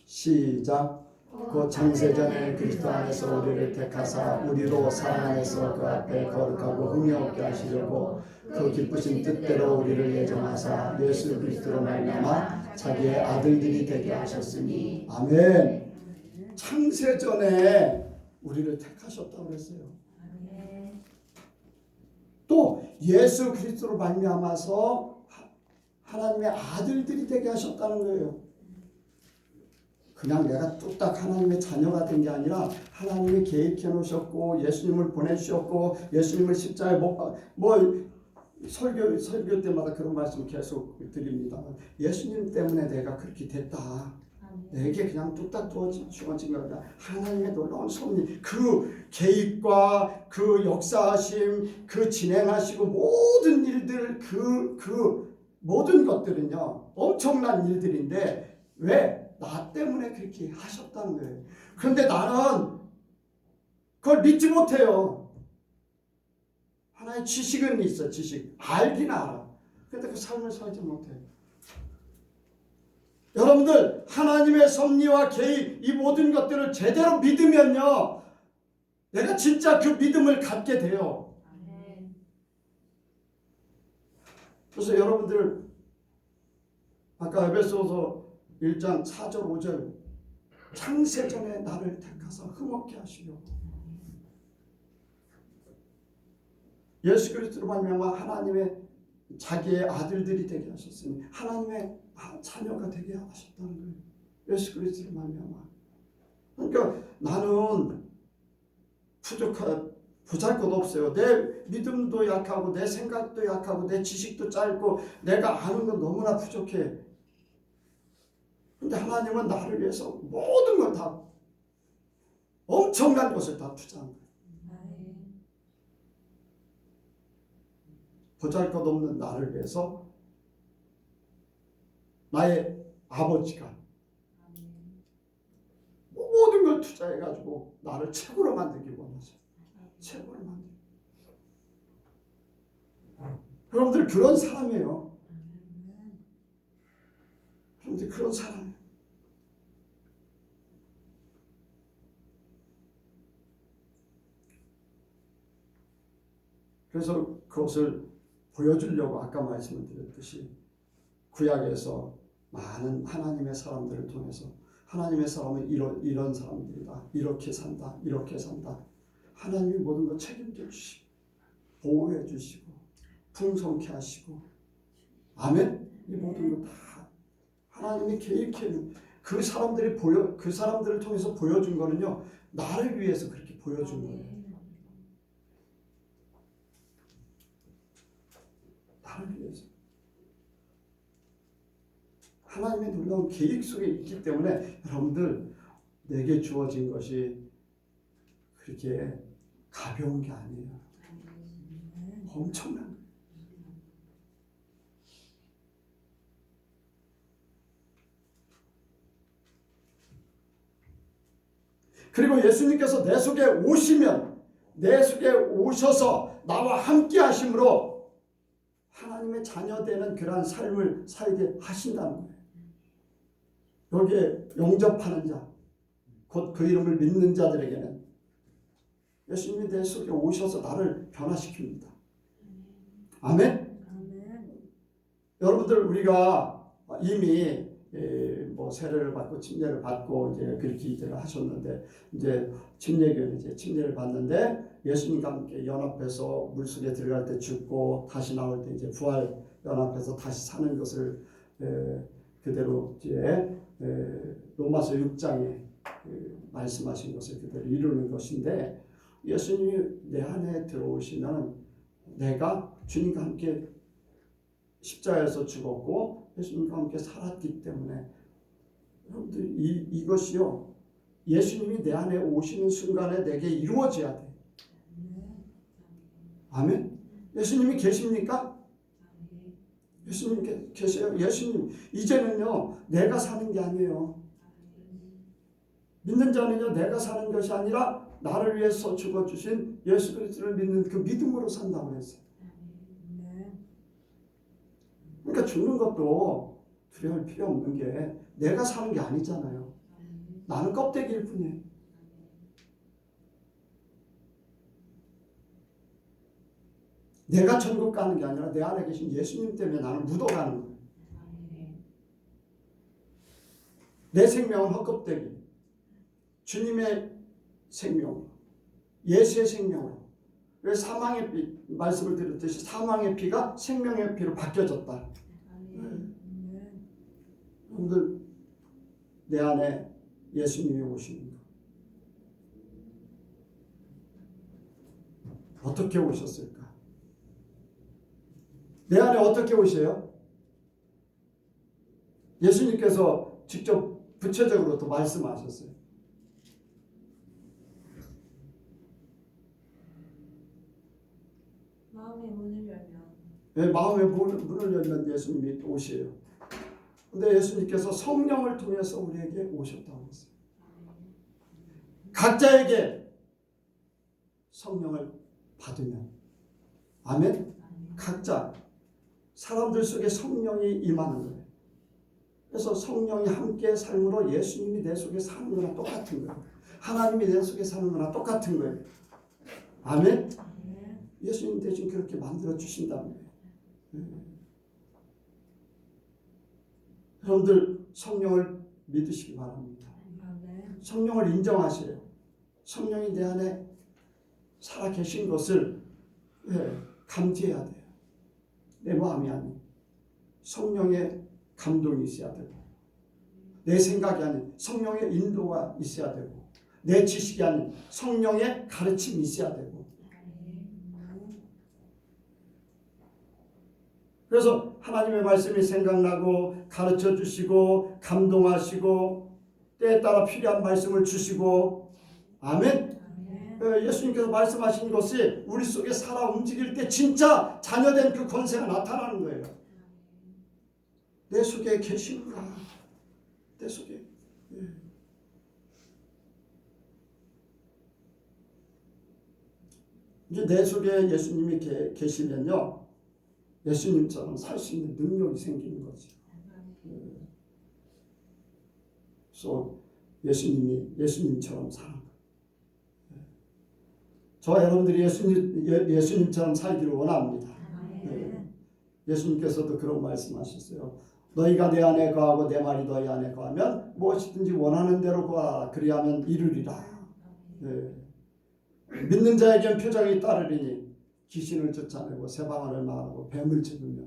시작. 곧 창세전에 그리스도 안에서 우리를 택하사 우리로 사랑 안에서 그 앞에 거룩하고 흠이 없게 하시려고 그 기쁘신 뜻대로 우리를 예정하사 예수 그리스도로 말미암아 자기의 아들들이 되게 하셨으니. 아멘. 창세전에 우리를 택하셨다고 했어요. 또 예수 그리스도로 말미암아서 하나님의 아들들이 되게 하셨다는 거예요. 그냥 내가 뚝딱 하나님의 자녀가 된 게 아니라 하나님이 계획해 놓으셨고 예수님을 보내주셨고 예수님을 십자가에 설교 때마다 그런 말씀 계속 드립니다. 예수님 때문에 내가 그렇게 됐다. 내게 그냥 뚝딱 주어진 거다. 하나님의 놀라운 섭리, 그 계획과 그 역사하심, 그 진행하시고 모든 일들, 그 모든 것들은요 엄청난 일들인데 왜? 나 때문에 그렇게 하셨다는 거예요. 그런데 나는 그걸 믿지 못해요. 하나의 지식은 있어. 지식. 알긴 알아. 그런데 그 삶을 살지 못해요. 여러분들 하나님의 섭리와 계획 이 모든 것들을 제대로 믿으면요 내가 진짜 그 믿음을 갖게 돼요. 그래서 여러분들 아까 에베소서 1장 4절 5절 창세전에 나를 택하사 흠없게 하시려고 예수 그리스도로 말미암아 하나님의 자기의 아들들이 되게 하셨으니 하나님의 자녀가 되게 하셨다는 거예요. 예수 그리스도로 말미암아. 그러니까 나는 보잘것없어요. 내 믿음도 약하고 내 생각도 약하고 내 지식도 짧고 내가 아는 건 너무나 부족해. 근데 하나님은 나를 위해서 모든 걸 다 엄청난 것을 다 투자한 거예요. 보잘것없는 나를 위해서 나의 아버지가 모든 걸 투자해가지고 나를 최고로 만들기 원하세요. 최고로 만들기. 여러분들 그런 사람이에요. 여러분들 그런 사람이에요. 그래서 그것을 보여주려고 아까 말씀을 드렸듯이 구약에서 많은 하나님의 사람들을 통해서 하나님의 사람은 이런 사람들이다. 이렇게 산다. 이렇게 산다. 하나님이 모든 걸 책임져 주시고 보호해 주시고 풍성케 하시고 아멘. 이 모든 것 다 하나님이 계획해 그 사람들을 통해서 보여준 거는요 나를 위해서 그렇게 보여준 거예요. 나를 위해서. 하나님의 놀라운 계획 속에 있기 때문에 여러분들 내게 주어진 것이 그렇게 가벼운 게 아니에요. 엄청난 거예요. 그리고 예수님께서 내 속에 오시면 내 속에 오셔서 나와 함께 하심으로 하나님의 자녀되는 그러한 삶을 살게 하신다는 거예요. 여기에 영접하는 자, 곧 그 이름을 믿는 자들에게는 예수님이 내 속에 오셔서 나를 변화시킵니다. 아멘? 여러분들 우리가 이미 세례를 받고 침례를 받고 이제 그렇게 이제를 하셨는데 이제 침례교회 이제 침례를 받는데 예수님과 함께 연합해서 물속에 들어갈 때 죽고 다시 나올 때 이제 부활 연합해서 다시 사는 것을 그대로 이제 로마서 6장에 말씀하신 것을 그대로 이루는 것인데 예수님이 내 안에 들어오시면 내가 주님과 함께 십자가에서 죽었고 예수님과 함께 살았기 때문에 여러분들 이것이요 예수님이 내 안에 오시는 순간에 내게 이루어져야 돼. 아멘. 예수님이 계십니까? 예수님 계세요. 예수님 이제는요 내가 사는 게 아니에요. 믿는 자는요 내가 사는 것이 아니라 나를 위해서 죽어주신 예수 그리스도를 믿는 그 믿음으로 산다고 그랬어요. 그러니까 죽는 것도 두려울 필요 없는 게 내가 사는 게 아니잖아요. 나는 껍데기일 뿐이에요. 내가 천국 가는 게 아니라 내 안에 계신 예수님 때문에 나는 묻어가는 거예요. 내 생명은 헛껍데기. 주님의 생명, 예수의 생명으로. 왜 사망의 피, 말씀을 드렸듯이 사망의 피가 생명의 피로 바뀌어졌다. 여러분들 내 안에 예수님이 오시는 거. 어떻게 오셨을까? 내 안에 어떻게 오셔요? 예수님께서 직접 구체적으로 또 말씀하셨어요. 마음의 문을 열면. 네, 마음의 문을 열면 예수님이 오셔요. 근데 예수님께서 성령을 통해서 우리에게 오셨다고 했어요. 각자에게 성령을 받으면 아멘. 각자 사람들 속에 성령이 임하는 거예요. 그래서 성령이 함께 삶으로 예수님이 내 속에 사는 거나 똑같은 거예요. 하나님이 내 속에 사는 거나 똑같은 거예요. 아멘. 예수님 대신 그렇게 만들어 주신다는 거예요. 여러분들 성령을 믿으시기 바랍니다. 성령을 인정하세요. 성령이 내 안에 살아 계신 것을 감지해야 돼요. 내 마음이 아닌 성령의 감동이 있어야 되고 내 생각이 아닌 성령의 인도가 있어야 되고 내 지식이 아닌 성령의 가르침이 있어야 되고 그래서 하나님의 말씀이 생각나고 가르쳐 주시고 감동하시고 때에 따라 필요한 말씀을 주시고 아멘. 예수님께서 말씀하신 것이 우리 속에 살아 움직일 때 진짜 자녀된 그 권세가 나타나는 거예요. 내 속에 계시는가? 내 속에. 이제 내 속에 예수님이 계시면요. 예수님처럼 살 수 있는 능력이 생기는 거죠. 그래서 예수님처럼 사는 거예요. 저 여러분들이 예수님처럼 살기를 원합니다. 예수님께서도 그런 말씀하셨어요. 너희가 내 안에 거하고 내 말이 너희 안에 거하면 무엇이든지 원하는 대로 구하라. 그리하면 이루리라. 믿는 자에겐 표적이 따르리니 귀신을 쫓아내고 새방울을 말하고 뱀을 집으며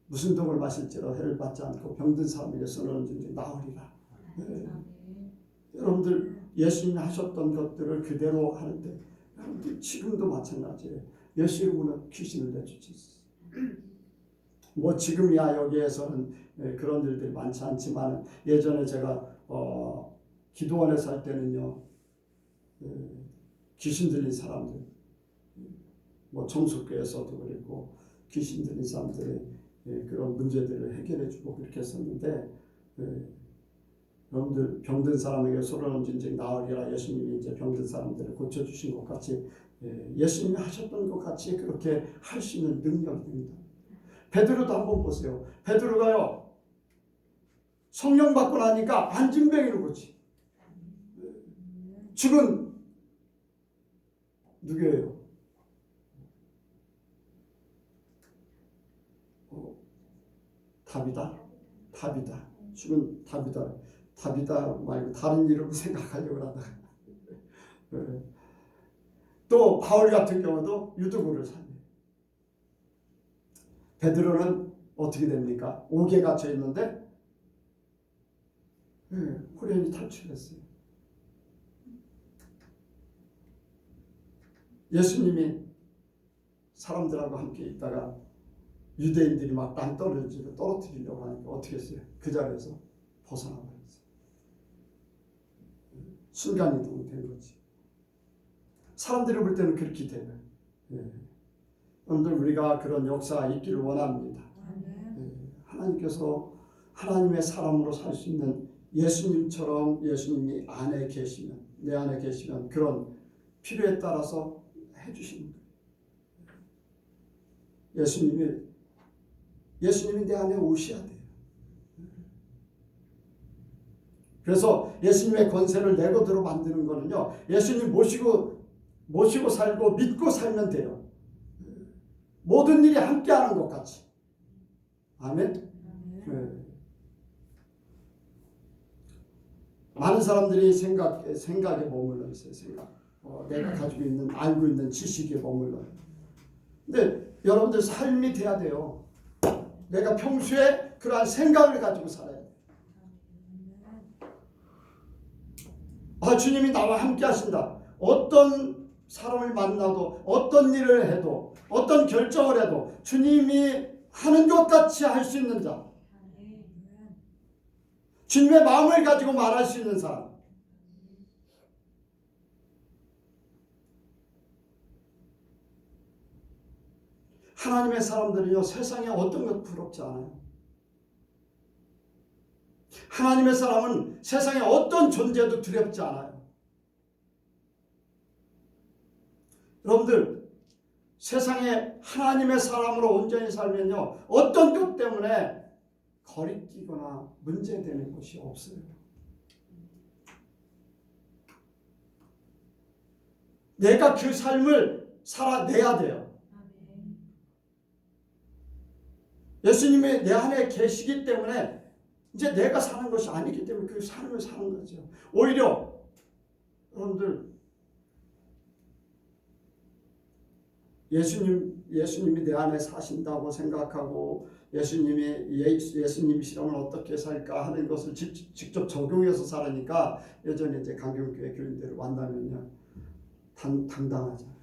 무슨 독을 마실지라 해를 받지 않고 병든 사람에게 손을 얹으니 나으리라. 여러분들 예수님이 하셨던 것들을 그대로 하는데 여러분들 지금도 마찬가지예요. 예수 이름으로 귀신을 내쫓으셨어요. 뭐 지금이야 여기에서는 그런 일들이 많지 않지만 예전에 제가 기도원에 살 때는요 귀신 들린 사람들 뭐 청소교에서도 그랬고 귀신 들린 사람들의 그런 문제들을 해결해주고 그렇게 했었는데 여러분들 병든 사람에게 손을 얹은 나으리라. 예수님이 이제 병든 사람들을 고쳐주신 것 같이 예수님이 하셨던 것 같이 그렇게 할 수 있는 능력이 됩니다. 베드로도 한번 보세요. 베드로가요 성령 받고 나니까 안진뱅이로 고치. 죽은 누구예요? 다비다. 죽은 다비다 말고 다른 이름으로 생각하려고 하다가 또 바울 같은 경우도 유두부를 삽니다. 베드로는 어떻게 됩니까? 옥에 갇혀 있는데 호련히 탈출했어요. 예수님이 사람들하고 함께 있다가 유대인들이 막 땅 떨어뜨리려고 하니까 어떻게 했어요? 그 자리에서 벗어나 버렸어요. 순간이동이 된 거지. 사람들이 볼 때는 그렇게 되는. 여러분들 우리가 그런 역사가 있기를 원합니다. 하나님께서 하나님의 사람으로 살 수 있는 예수님처럼 예수님이 안에 계시면 내 안에 계시면 그런 필요에 따라서 해주시는 거예요. 예수님이 내 안에 오셔야 돼요. 그래서 예수님의 권세를 내 것으로 만드는 거는요. 예수님 모시고 살고 믿고 살면 돼요. 모든 일이 함께하는 것 같이. 아멘. 네. 많은 사람들이 생각에 머물러 있어요. 내가 가지고 있는 알고 있는 지식에 머물러요. 근데 여러분들 삶이 돼야 돼요. 내가 평소에 그러한 생각을 가지고 살아야 돼요. 주님이 나와 함께 하신다. 어떤 사람을 만나도 어떤 일을 해도 어떤 결정을 해도 주님이 하는 것 같이 할 수 있는 자. 주님의 마음을 가지고 말할 수 있는 사람. 하나님의 사람들은요, 세상에 어떤 것 부럽지 않아요. 하나님의 사람은 세상에 어떤 존재도 두렵지 않아요. 여러분들, 세상에 하나님의 사람으로 온전히 살면요, 어떤 것 때문에 거리끼거나 문제되는 것이 없어요. 내가 그 삶을 살아내야 돼요. 예수님이 내 안에 계시기 때문에 이제 내가 사는 것이 아니기 때문에 그 삶을 사는 거죠. 오히려 여러분들 예수님이 내 안에 사신다고 생각하고 예수님이 시험을 어떻게 살까 하는 것을 직접 적용해서 살으니까 예전에 이제 강경교회 교인들을 만나면요 당당하잖아요.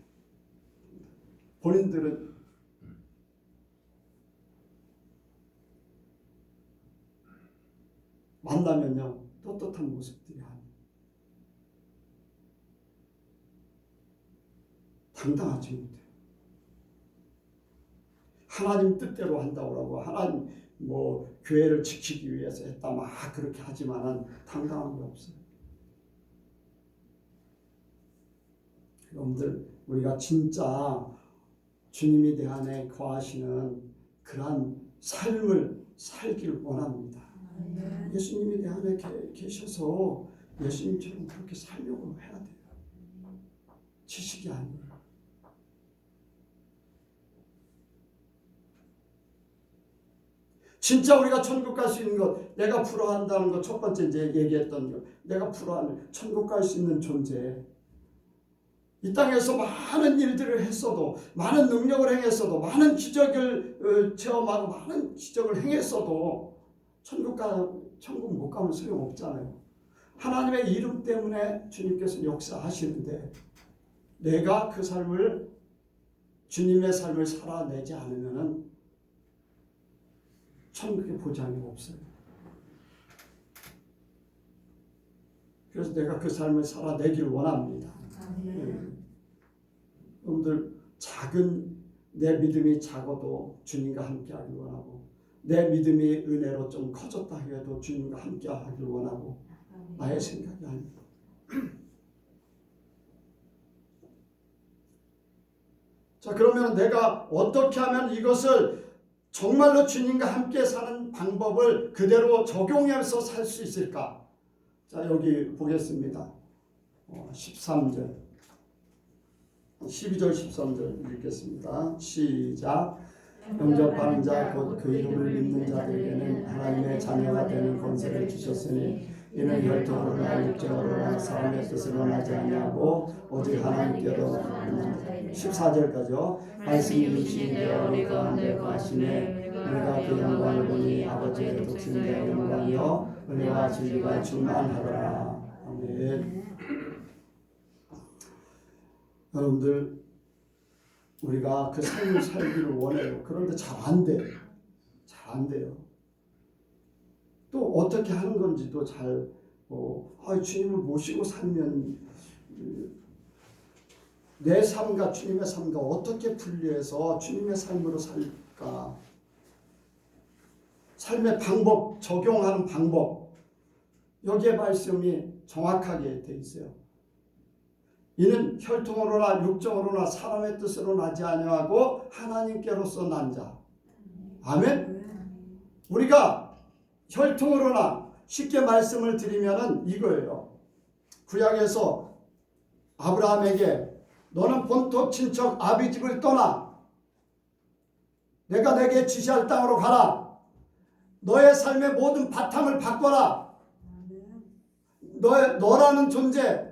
본인들은 만나면요 떳떳한 모습들이 아니에요. 당당하지 못해요. 하나님 뜻대로 한다고 하고 하나님 교회를 지키기 위해서 했다 막 그렇게 하지만은 당당한 게 없어요. 여러분들 우리가 진짜 주님이 내 안에 거하시는 그러한 삶을 살길 원합니다. 예수님이 내 안에 계셔서 예수님처럼 그렇게 살려고 해야 돼요. 지식이 아니에요. 진짜 우리가 천국 갈 수 있는 것, 내가 부러워한다는 것, 첫 번째 이제 얘기했던 것, 내가 부러워하는 천국 갈 수 있는 존재. 이 땅에서 많은 일들을 했어도, 많은 능력을 행했어도, 많은 기적을 체험하고 많은 기적을 행했어도 천국 못 가면 소용없잖아요. 하나님의 이름 때문에 주님께서 역사하시는데 내가 그 삶을 주님의 삶을 살아내지 않으면은 천국의 보장이 없어요. 그래서 내가 그 삶을 살아내길 원합니다. 여러분들 내 믿음이 작아도 주님과 함께 하길 원하고 내 믿음이 은혜로 좀 커졌다 해도 주님과 함께 하길 원하고 나의 생각이 아닙니다. 자, 그러면 내가 어떻게 하면 이것을 정말로 주님과 함께 사는 방법을 그대로 적용해서 살 수 있을까? 자, 여기 보겠습니다. 13절, 12절, 13절 읽겠습니다. 시작. 영접하는 자 곧 그 이름을 믿는 자들에게는 하나님의 자녀가 되는 권세를 주셨으니 이는 혈통으로나 육정으로나 사람의 뜻으로 나지 아니하고 오직 하나님께로 14절까지요. 말씀이 육신이 되어 우리 가운데 거하시매 우리가 그 영광을 보니 아버지의 독생자의 영광이요 은혜와 진리가 충만하더라. 아멘. 여러분들 우리가 그 삶을 살기를 원해요. 그런데 잘 안 돼요. 잘 안 돼요. 또 어떻게 하는 건지도 잘 주님을 모시고 살면 내 삶과 주님의 삶과 어떻게 분리해서 주님의 삶으로 살까? 삶의 방법, 적용하는 방법, 여기에 말씀이 정확하게 돼 있어요. 이는 혈통으로나 육정으로나 사람의 뜻으로 나지 아니하고 하나님께로서 난 자. 아멘. 우리가 혈통으로나 쉽게 말씀을 드리면은 이거예요. 구약에서 아브라함에게 너는 본토 친척 아비집을 떠나 내가 내게 지시할 땅으로 가라. 너의 삶의 모든 바탕을 바꿔라. 너라는 존재,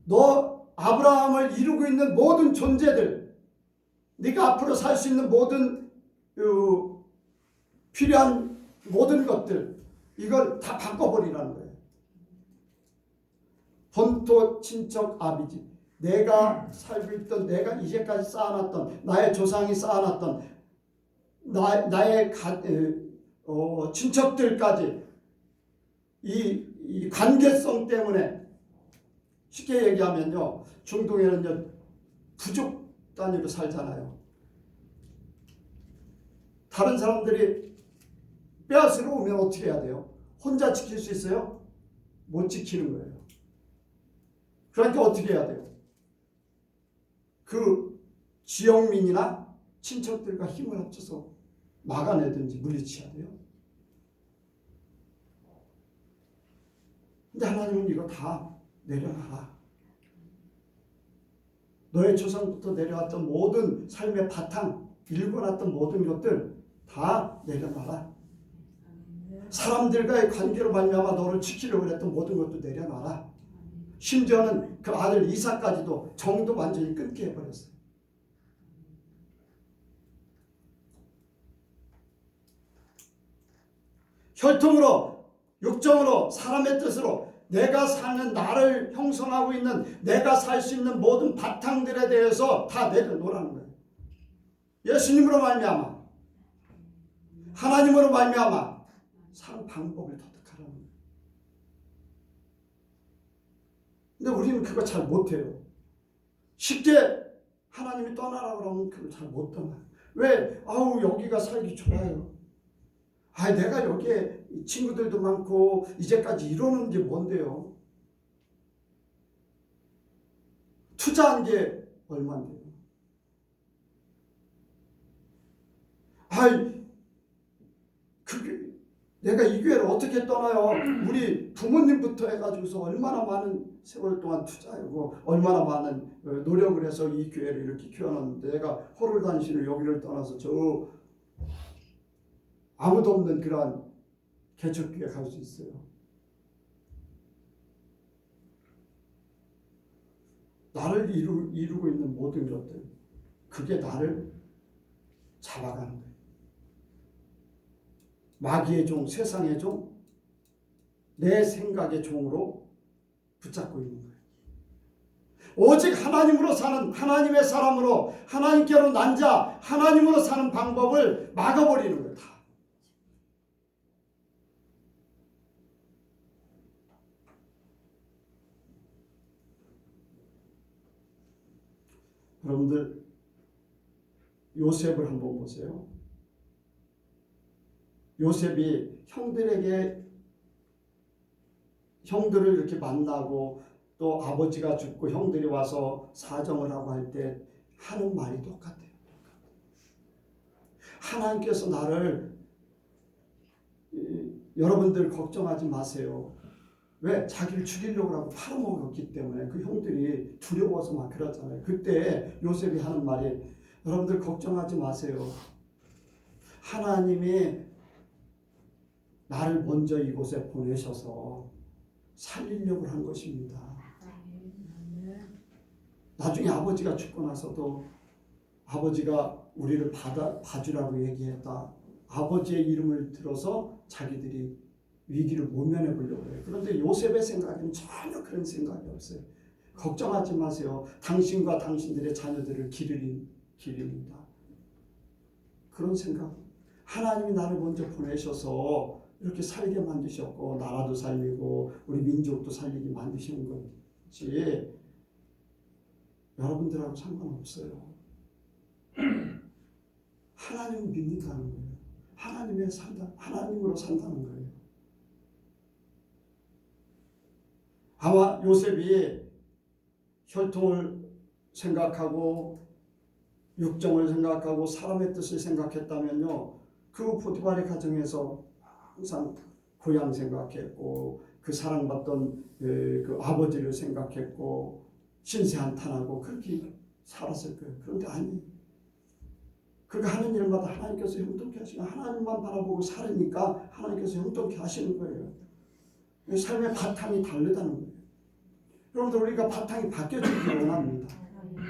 너 아브라함을 이루고 있는 모든 존재들, 네가 앞으로 살 수 있는 모든 필요한 모든 것들, 이걸 다 바꿔버리라는 거예요. 본토 친척 아비집, 내가 살고 있던, 내가 이제까지 쌓아놨던, 나의 조상이 쌓아놨던 나의 친척들까지 이 관계성 때문에, 쉽게 얘기하면요, 중동에는요 부족 단위로 살잖아요. 다른 사람들이 빼앗으러 오면 어떻게 해야 돼요? 혼자 지킬 수 있어요? 못 지키는 거예요. 그러니까 어떻게 해야 돼요? 그 지역민이나 친척들과 힘을 합쳐서 막아내든지 물리쳐야 돼요. 근데 하나님은 이거 다 내려놔라. 너의 조상부터 내려왔던 모든 삶의 바탕, 일궈놨던 모든 것들 다 내려놔라. 사람들과의 관계로 말미암아 너를 지키려고 했던 모든 것도 내려놔라. 심지어는 그 아들 이삭까지도 정도 완전히 끊게 해버렸어요. 혈통으로, 육정으로, 사람의 뜻으로 내가 사는, 나를 형성하고 있는, 내가 살 수 있는 모든 바탕들에 대해서 다 내려놓으라는 거예요. 예수님으로 말미암아, 하나님으로 말미암아 사는 방법을 터득하라는 거예요. 근데 우리는 그거 잘 못해요. 쉽게 하나님이 떠나라고 그러면 그걸 잘 못 떠나요. 왜? 여기가 살기 좋아요. 내가 여기에 친구들도 많고 이제까지 이러는 게 뭔데요? 투자한 게 얼마인데요? 내가 이 교회를 어떻게 떠나요? 우리 부모님부터 해가지고서 얼마나 많은 세월 동안 투자하고 얼마나 많은 노력을 해서 이 교회를 이렇게 키워놨는데 내가 호롤단신을 여기를 떠나서 저 아무도 없는 그러한 개척교회 갈 수 있어요. 나를 이루고 있는 모든 것들, 그게 나를 잡아가는 거예요. 마귀의 종, 세상의 종, 내 생각의 종으로 붙잡고 있는 거예요. 오직 하나님으로 사는, 하나님의 사람으로, 하나님께로 난 자, 하나님으로 사는 방법을 막아버리는 거예요. 다. 여러분들 요셉을 한번 보세요. 요셉이 형들을 이렇게 만나고 또 아버지가 죽고 형들이 와서 사정을 하고 할 때 하는 말이 똑같아요. 하나님께서 나를, 여러분들 걱정하지 마세요. 왜? 자기를 죽이려고 하고 팔아먹었기 때문에 그 형들이 두려워서 막 그러잖아요. 그때 요셉이 하는 말이, 여러분들 걱정하지 마세요. 하나님이 나를 먼저 이곳에 보내셔서 살리려고 한 것입니다. 나중에 아버지가 죽고 나서도 아버지가 우리를 봐주라고 얘기했다. 아버지의 이름을 들어서 자기들이 위기를 모면해 보려고 해요. 그런데 요셉의 생각에는 전혀 그런 생각이 없어요. 걱정하지 마세요. 당신과 당신들의 자녀들을 기르립니다. 그런 생각. 하나님이 나를 먼저 보내셔서 이렇게 살게 만드셨고 나라도 살리고 우리 민족도 살리게 만드시는 거지 여러분들하고 상관없어요. 하나님을 믿는다는 거예요. 하나님으로 산다는 거예요. 아마 요셉이 혈통을 생각하고 육정을 생각하고 사람의 뜻을 생각했다면요, 그 포티파의 가정에서 항상 고향 생각했고 그 사랑받던 그 아버지를 생각했고 신세 한탄하고 그렇게 살았을 거예요. 그런데 아니, 그가 하는 일마다 하나님께서 형통케 하시고 하나님만 바라보고 살으니까 하나님께서 형통케 하시는 거예요. 삶의 바탕이 다르다는 거예요. 여러분들, 우리가 바탕이 바뀌어지기를 원합니다.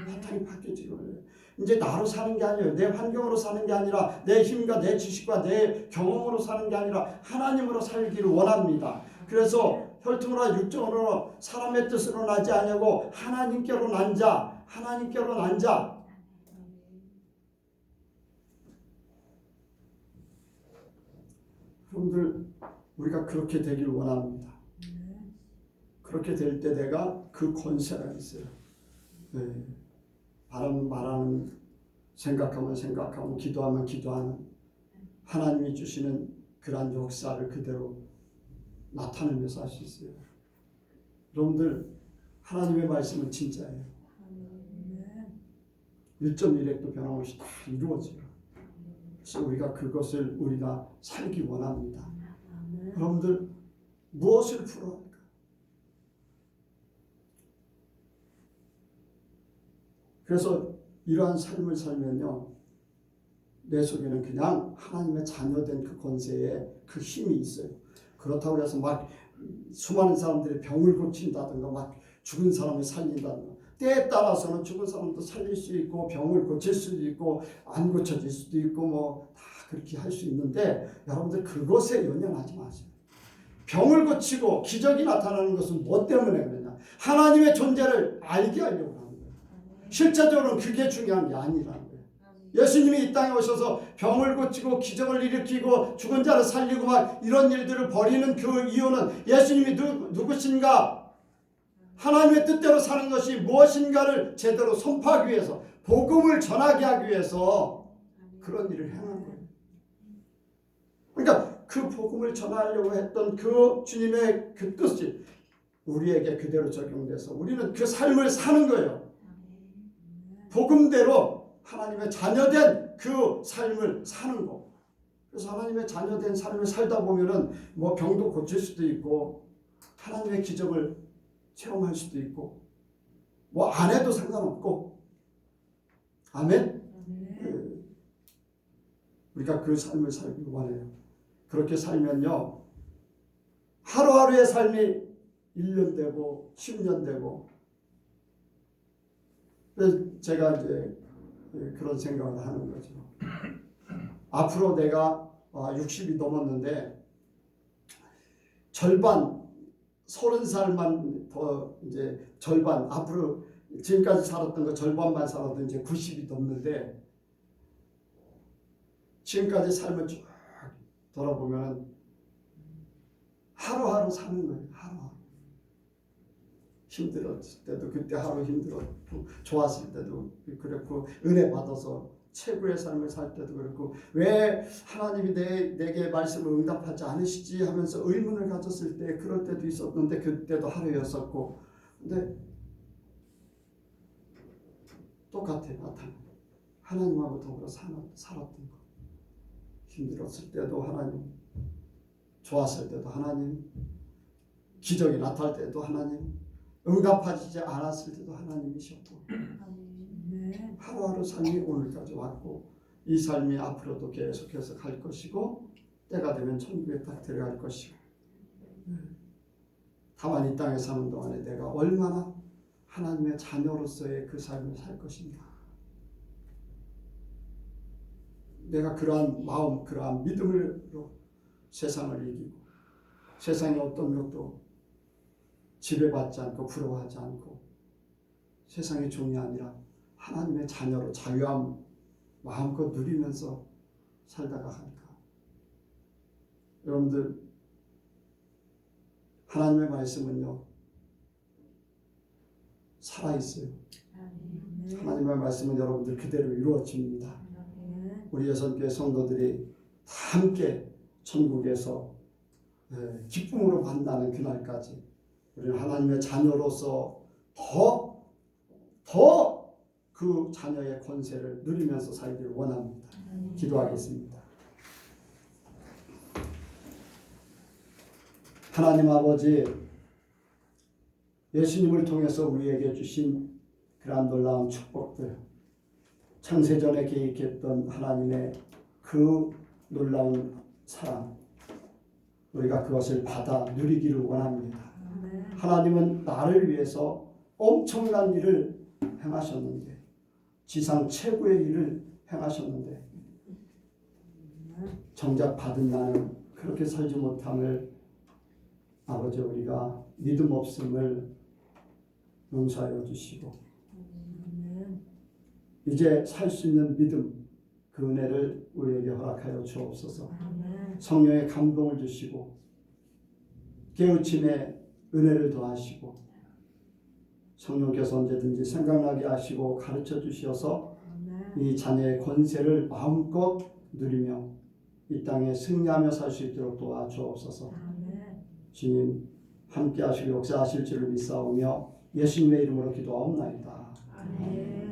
바탕이 바뀌어지기를 원해요. 이제 나로 사는 게 아니에요. 내 환경으로 사는 게 아니라 내 힘과 내 지식과 내 경험으로 사는 게 아니라 하나님으로 살기를 원합니다. 그래서 혈통으로 육정으로 사람의 뜻으로 나지 아니하고 하나님께로 난 자, 하나님께로 난 자. 여러분들, 우리가 그렇게 되길 원합니다. 그렇게 될 때 내가 그 권세가 있어요. 네. 말하는, 생각하면 생각하고 기도하면 기도하는 하나님이 주시는 그러한 역사를 그대로 나타내면서 할 수 있어요. 여러분들, 하나님의 말씀은 진짜예요. 1.1핵도 변함없이 다 이루어져요. 그래서 우리가 살기 원합니다. 여러분들, 무엇을 풀어야 할까? 그래서 이러한 삶을 살면요, 내 속에는 그냥 하나님의 자녀된 그 권세에 그 힘이 있어요. 그렇다고 해서 막 수많은 사람들이 병을 고친다든가 막 죽은 사람을 살린다든가, 때에 따라서는 죽은 사람도 살릴 수 있고 병을 고칠 수도 있고 안 고쳐질 수도 있고 뭐 다 그렇게 할 수 있는데, 여러분들 그것에 연연하지 마세요. 병을 고치고 기적이 나타나는 것은 뭐 때문에 그러냐? 하나님의 존재를 알게 하려고 하는 거예요. 실제적으로는 그게 중요한 게 아니라는 거예요. 예수님이 이 땅에 오셔서 병을 고치고 기적을 일으키고 죽은 자를 살리고 막 이런 일들을 벌이는 그 이유는 예수님이 누구신가? 하나님의 뜻대로 사는 것이 무엇인가를 제대로 선포하기 위해서, 복음을 전하게 하기 위해서 그런 일을 행한 거예요. 그러니까 그 복음을 전하려고 했던 그 주님의 그 뜻이 우리에게 그대로 적용돼서 우리는 그 삶을 사는 거예요. 복음대로 하나님의 자녀된 그 삶을 사는 거. 그래서 하나님의 자녀된 삶을 살다 보면은 뭐 병도 고칠 수도 있고 하나님의 기적을 체험할 수도 있고 뭐 안 해도 상관없고. 아멘? 우리가 그 삶을 살기 원해요. 그렇게 살면요, 하루하루의 삶이 1년 되고 10년 되고. 제가 이제 그런 생각을 하는 거죠. 앞으로 내가 60이 넘었는데 절반, 30살만 더, 이제 절반, 앞으로 지금까지 살았던 거 절반만 살아도 이제 90이 넘는데, 지금까지 삶을 쭉 돌아보면 하루하루 사는 거예요. 하루하루. 힘들었을 때도 그때 하루 힘들었고, 좋았을 때도 그렇고, 은혜 받아서 최고의 삶을 살 때도 그렇고, 왜 하나님이 내게 말씀을 응답하지 않으시지 하면서 의문을 가졌을 때 그럴 때도 있었는데, 그때도 하루였었고. 근데 똑같아요. 하나님하고 더불어 살았던 거. 힘들었을 때도 하나님, 좋았을 때도 하나님, 기적이 나타날 때도 하나님, 응답하지 않았을 때도 하나님이셨고, 하루하루 삶이 오늘까지 왔고, 이 삶이 앞으로도 계속해서 갈 것이고, 때가 되면 천국에 딱 들어갈 것이고. 다만 이 땅에 사는 동안에 내가 얼마나 하나님의 자녀로서의 그 삶을 살 것인가. 내가 그러한 마음, 그러한 믿음으로 세상을 이기고, 세상의 어떤 것도 지배받지 않고 부러워하지 않고, 세상의 종이 아니라 하나님의 자녀로 자유함 마음껏 누리면서 살다가 하니까 여러분들 하나님의 말씀은요 살아있어요. 하나님의 말씀은 여러분들 그대로 이루어집니다. 우리 여선교회 성도들이 다 함께 천국에서 기쁨으로 만나는 그날까지 우리는 하나님의 자녀로서 더 그 자녀의 권세를 누리면서 살기를 원합니다. 기도하겠습니다. 하나님 아버지, 예수님을 통해서 우리에게 주신 그러한 놀라운 축복들, 창세전에 계획했던 하나님의 그 놀라운 사랑, 우리가 그것을 받아 누리기를 원합니다. 하나님은 나를 위해서 엄청난 일을 행하셨는데, 지상 최고의 일을 행하셨는데 정작 받은 나는 그렇게 살지 못함을 아버지 우리가 믿음 없음을 용서하여 주시고 이제 살 수 있는 믿음 그 은혜를 우리에게 허락하여 주옵소서. 성령의 감동을 주시고 깨우침의 은혜를 더하시고 성령께서 언제든지 생각나게 하시고 가르쳐 주셔서 이 자녀의 권세를 마음껏 누리며 이 땅에 승리하며 살 수 있도록 도와주옵소서. 주님 함께 하시고 역사하실 줄을 믿사오며 예수님의 이름으로 기도하옵나이다. 아멘.